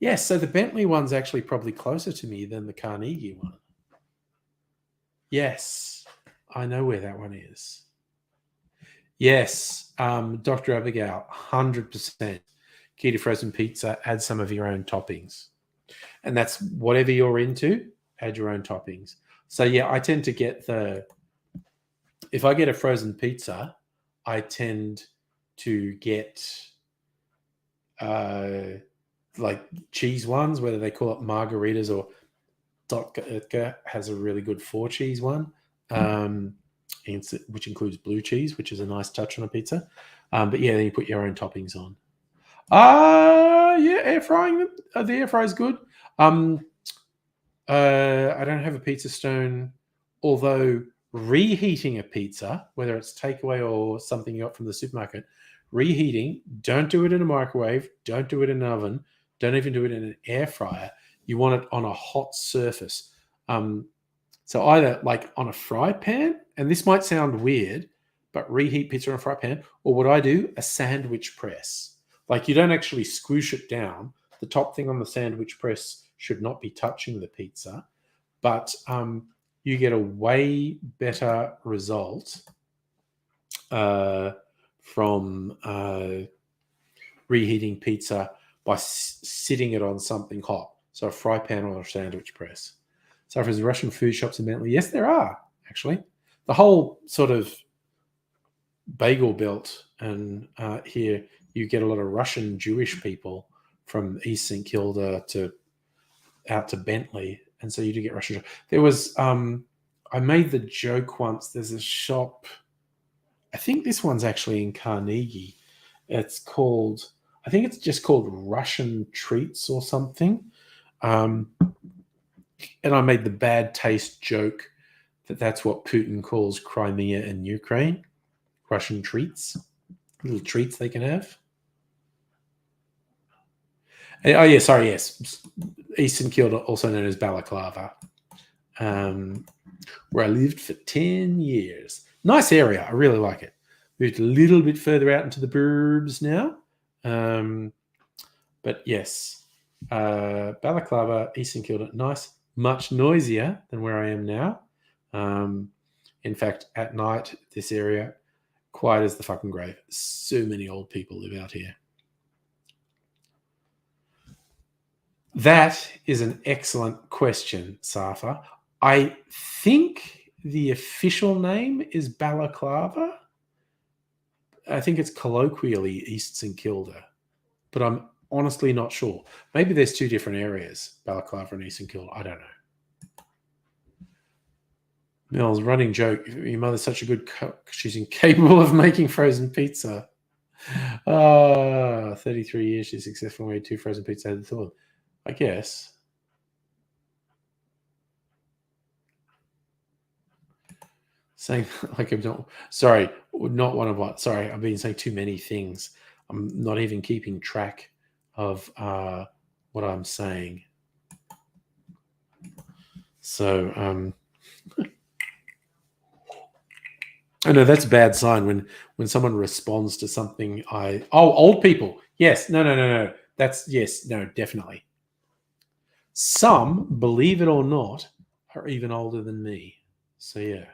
Yes, so the Bentley one's actually probably closer to me than the Carnegie one. Yes, I know where that one is. Yes, Dr. Abigail, 100%. Key to frozen pizza, add some of your own toppings. And that's whatever you're into, add your own toppings. So yeah, I tend to get if I get a frozen pizza, I tend to get like cheese ones, whether they call it margaritas or Dr. Oetker has a really good 4 cheese one, which includes blue cheese, which is a nice touch on a pizza. But yeah, then you put your own toppings on. Yeah, air frying them. The air fry is good. I don't have a pizza stone, although reheating a pizza, whether it's takeaway or something you got from the supermarket, reheating, don't do it in a microwave, don't do it in an oven, don't even do it in an air fryer. You want it on a hot surface. So either like on a fry pan, and this might sound weird, but reheat pizza on a fry pan, or what I do, a sandwich press. Like you don't actually squish it down. The top thing on the sandwich press should not be touching the pizza, but you get a way better result from reheating pizza by sitting it on something hot. So a fry pan or a sandwich press. So if there's Russian food shops in Bentley, yes, there are actually. The whole sort of bagel belt, and here you get a lot of Russian Jewish people from East St Kilda to out to Bentley, and so you do get Russian. There was I made the joke once. There's a shop. I think this one's actually in Carnegie. It's called. I think it's just called Russian Treats or something. And I made the bad taste joke that that's what Putin calls Crimea and Ukraine. Russian treats, little treats they can have. Oh yeah, sorry, yes, Eastern Kilda, also known as Balaclava, where I lived for 10 years. Nice area, I really like it. Moved a little bit further out into the burbs now, but yes, Balaclava, Eastern Kilda, nice, much noisier than where I am now. In fact, at night, this area, quiet as the fucking grave. So many old people live out here. That is an excellent question, Safa. I think the official name is Balaclava. I think it's colloquially East St Kilda, but I'm honestly not sure. Maybe there's two different areas, Balaclava and East St Kilda. I don't know. Mel's running joke. Your mother's such a good cook. She's incapable of making frozen pizza. 33 years she's successfully made 2 frozen pizza out of the thought. I guess. Saying like I'm not sorry, not one of what. Sorry, I've been saying too many things. I'm not even keeping track of what I'm saying. So I know that's a bad sign when someone responds to something. Old people. Yes, no. That's yes, no, definitely. Some, believe it or not, are even older than me. So yeah.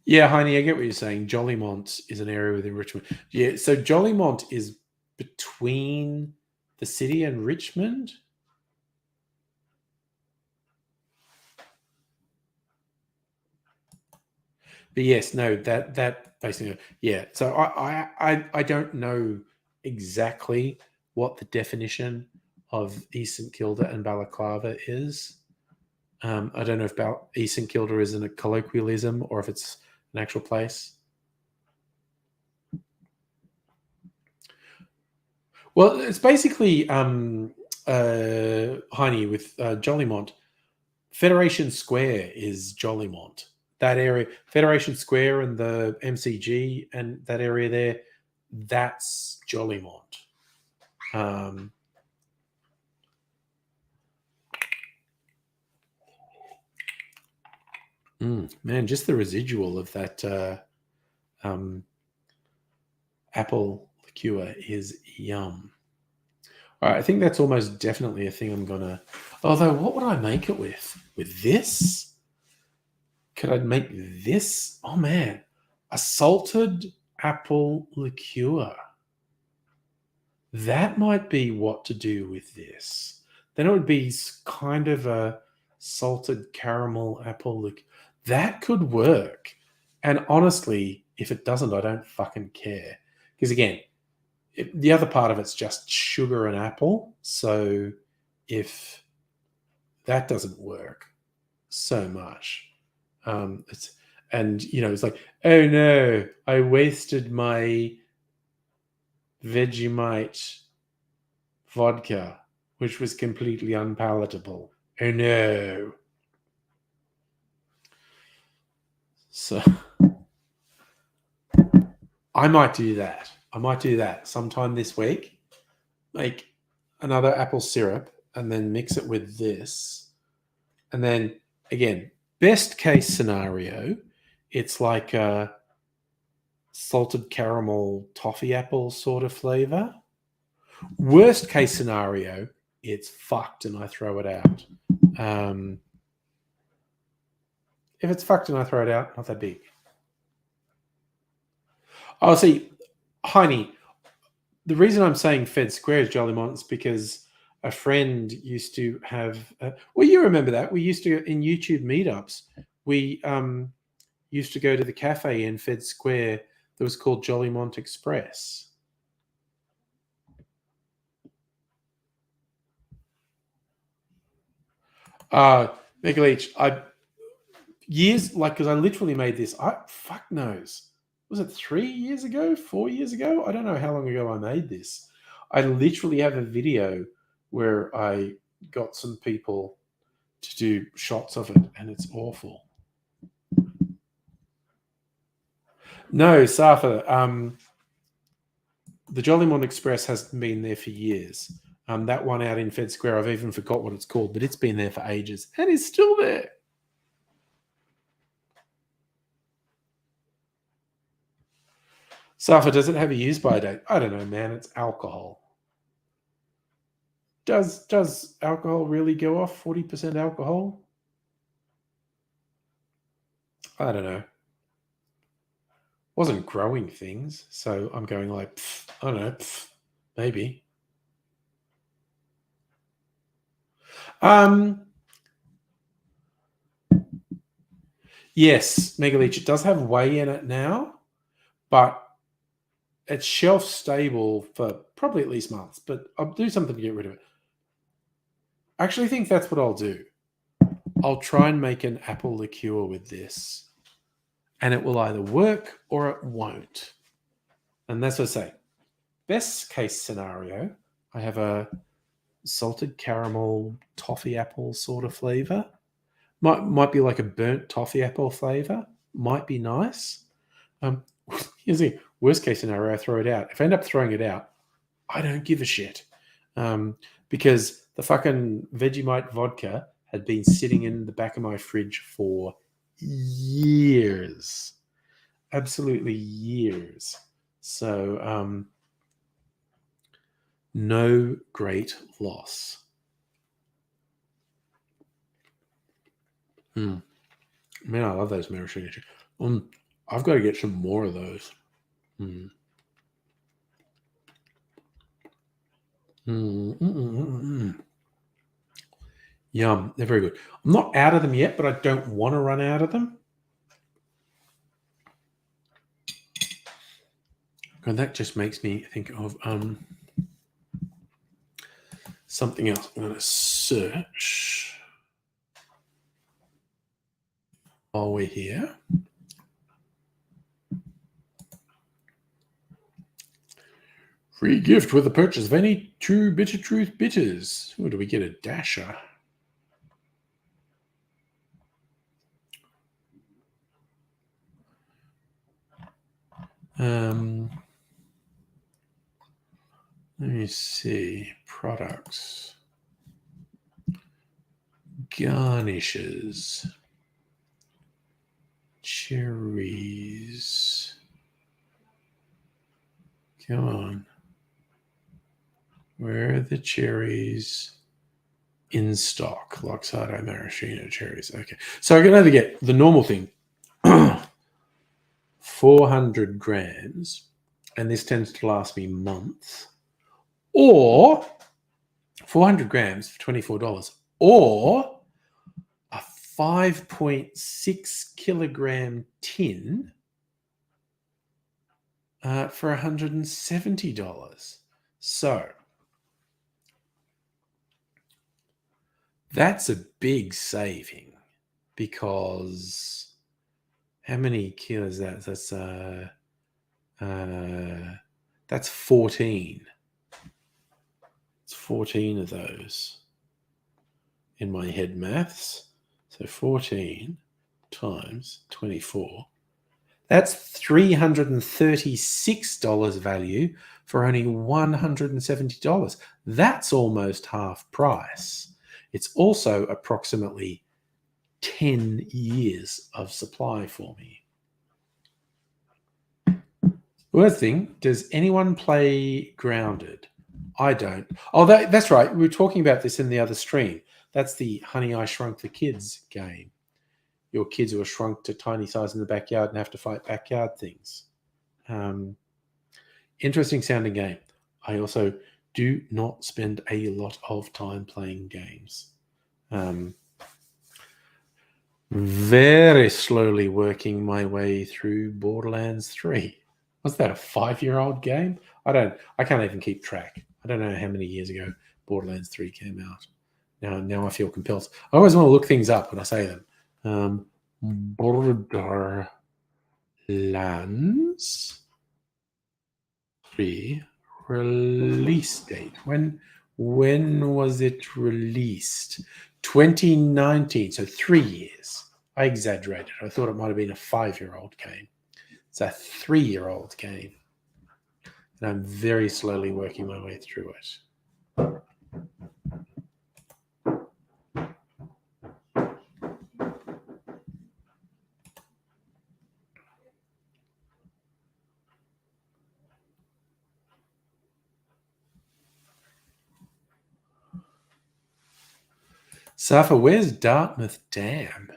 Yeah, Heine, I get what you're saying. Jollymont is an area within Richmond. Yeah, so Jollymont is between the city and Richmond. But yes, no, that basically, yeah. So I don't know exactly what the definition of East St Kilda and Balaclava is. I don't know if East St Kilda is in a colloquialism or if it's an actual place. Well, it's basically Heine with Jollymont. Federation Square is Jollymont. That area, Federation Square and the MCG and that area there, that's Jollymont. Man, just the residual of that apple liqueur is yum. All right, I think that's almost definitely a thing I'm gonna. Although, what would I make it with? With this? Could I make this? Oh man, a salted apple liqueur. That might be what to do with this. Then it would be kind of a salted caramel apple liqueur. That could work. And honestly, if it doesn't, I don't fucking care. Because again, the other part of it's just sugar and apple. So if that doesn't work so much, And, it's like, oh no, I wasted my Vegemite vodka, which was completely unpalatable. Oh no. So I might do that. Sometime this week. Make another apple syrup and then mix it with this. And then, again, best case scenario, it's like a salted caramel toffee apple sort of flavor. Worst case scenario, it's fucked and I throw it out. If it's fucked and I throw it out, not that big. Oh, see, Heine, the reason I'm saying Fed Square is Jollymont is because a friend used to have. Well, you remember that we used to in YouTube meetups. We used to go to the cafe in Fed Square that was called Jollymont Express. Megaleach, because I literally made this. Fuck knows. Was it 3 years ago? 4 years ago? I don't know how long ago I made this. I literally have a video where I got some people to do shots of it, and it's awful. No, Safa. The Jollymont Express hasn't been there for years. That one out in Fed Square, I've even forgot what it's called, but it's been there for ages and is still there. Safa, does it have a use by date? I don't know, man. It's alcohol. Does alcohol really go off 40% alcohol? I don't know. Wasn't growing things, so I'm going like, I don't know, maybe. Yes, Megaleach, it does have whey in it now, but it's shelf stable for probably at least months, but I'll do something to get rid of it. I actually think that's what I'll do. I'll try and make an apple liqueur with this, and it will either work or it won't. And that's what I say. Best case scenario, I have a salted caramel toffee apple sort of flavor. Might be like a burnt toffee apple flavor. Might be nice. Here's the worst case scenario, I throw it out. If I end up throwing it out, I don't give a shit. Because the fucking Vegemite vodka had been sitting in the back of my fridge for years. Absolutely years. So, no great loss. Man, I love those maraschino. I've got to get some more of those. Yum. They're very good. I'm not out of them yet, but I don't want to run out of them. And that just makes me think of something else. I'm going to search while we're here. Free gift with the purchase of any True Bitter Truth bitters. Or do we get a dasher? Let me see. Products. Garnishes. Cherries. Come on. Where are the cherries in stock? Luxardo maraschino cherries. Okay. So I can either get the normal thing, 400 grams, and this tends to last me months, or 400 grams for $24, or a 5.6 kilogram tin for $170. So that's a big saving because How many kilos is that? That's 14. It's 14 of those in my head maths. So 14 times 24. That's $336 value for only $170. That's almost half price. It's also approximately 10 years of supply for me. Worst thing, does anyone play Grounded? I don't. Oh, that's right. We were talking about this in the other stream. That's the Honey, I Shrunk the Kids game. Your kids who are shrunk to tiny size in the backyard and have to fight backyard things. Interesting sounding game. I also do not spend a lot of time playing games. Very slowly working my way through Borderlands 3. Was that a 5-year-old game? I can't even keep track. I don't know how many years ago Borderlands 3 came out. Now I feel compelled. I always want to look things up when I say them. Borderlands 3 release date. When was it released? 2019, so 3 years. I exaggerated. I thought it might have been a 5-year-old game. It's a 3-year-old game. And I'm very slowly working my way through it. Safa, where's Dartmouth Dam?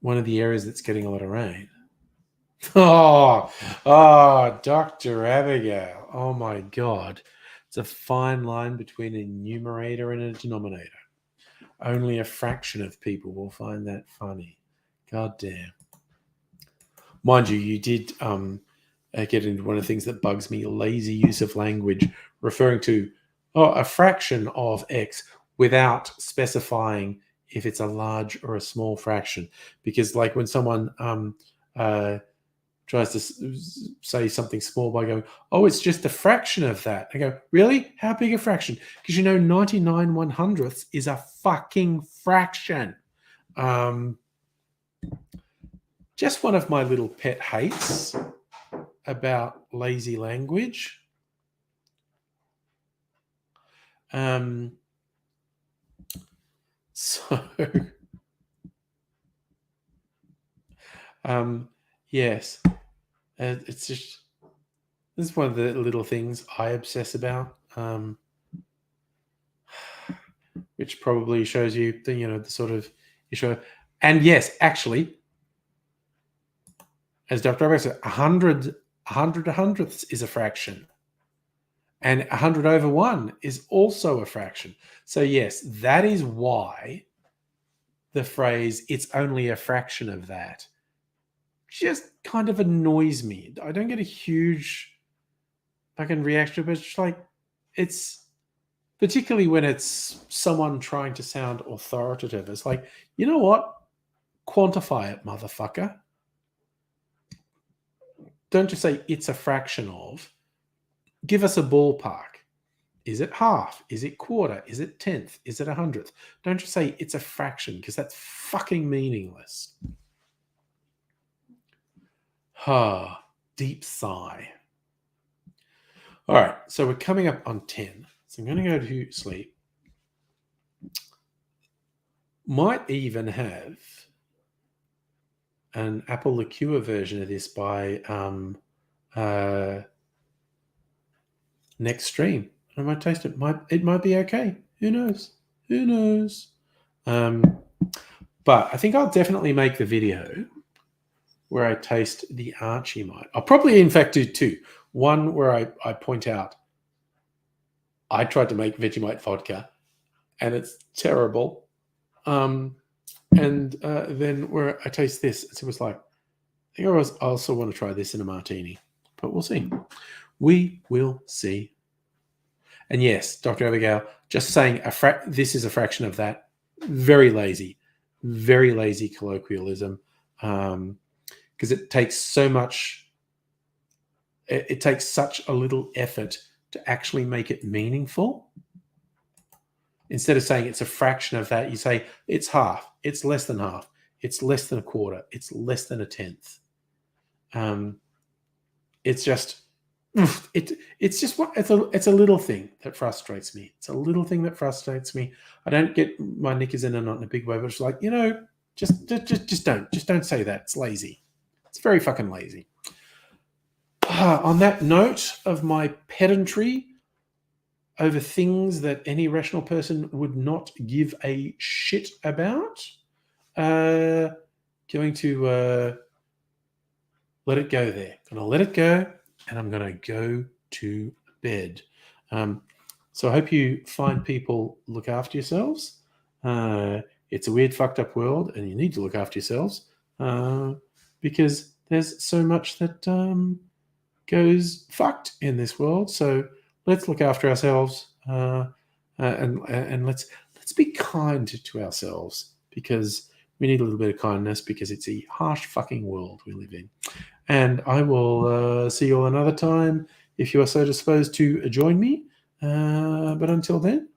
One of the areas that's getting a lot of rain. Oh, Dr. Abigail. Oh my God. It's a fine line between a numerator and a denominator. Only a fraction of people will find that funny. God damn. Mind you, you did get into one of the things that bugs me, lazy use of language, referring to a fraction of X without specifying if it's a large or a small fraction. Because like when someone tries to say something small by going, oh, it's just a fraction of that. I go, really? How big a fraction? Because 99 100ths is a fucking fraction. Just one of my little pet hates about lazy language. Yes, it's just, this is one of the little things I obsess about, which probably shows you the sort of issue. And yes, actually, as Dr. Abbott said, 100 hundredths is a fraction. And 100 over 1 is also a fraction. So yes, that is why the phrase, it's only a fraction of that, just kind of annoys me. I don't get a huge fucking reaction, but it's just like, it's particularly when it's someone trying to sound authoritative. It's like, you know what? Quantify it, motherfucker. Don't just say it's a fraction of. Give us a ballpark. Is it half? Is it quarter? Is it tenth? Is it 100th? Don't just say it's a fraction, because that's fucking meaningless. Deep sigh. All right, so we're coming up on 10. So I'm going to go to sleep. Might even have an apple liqueur version of this by next stream. I might taste it. It might be okay. Who knows? Who knows? But I think I'll definitely make the video where I taste the Archie Mite. I'll probably, in fact, do two. One where I point out I tried to make Vegemite vodka and it's terrible. And then where I taste this, it was like, I think I also want to try this in a martini, but we'll see. We will see. And yes, Dr. Abigail, just saying this is a fraction of that. Very lazy colloquialism. because it takes so much. It takes such a little effort to actually make it meaningful. Instead of saying it's a fraction of that, you say it's half, it's less than half, it's less than a quarter, it's less than a tenth. It's just it's just what it's a little thing that frustrates me. It's a little thing that frustrates me. I don't get my knickers in a knot in a big way, but it's like, just don't say that. It's lazy. It's very fucking lazy. On that note of my pedantry over things that any rational person would not give a shit about, going to let it go there. Going to let it go, and I'm going to go to bed. So I hope you find people look after yourselves. It's a weird, fucked up world, and you need to look after yourselves because there's so much that goes fucked in this world. So let's look after ourselves and let's be kind to ourselves, because we need a little bit of kindness, because it's a harsh fucking world we live in. And I will see you all another time if you are so disposed to join me. But until then,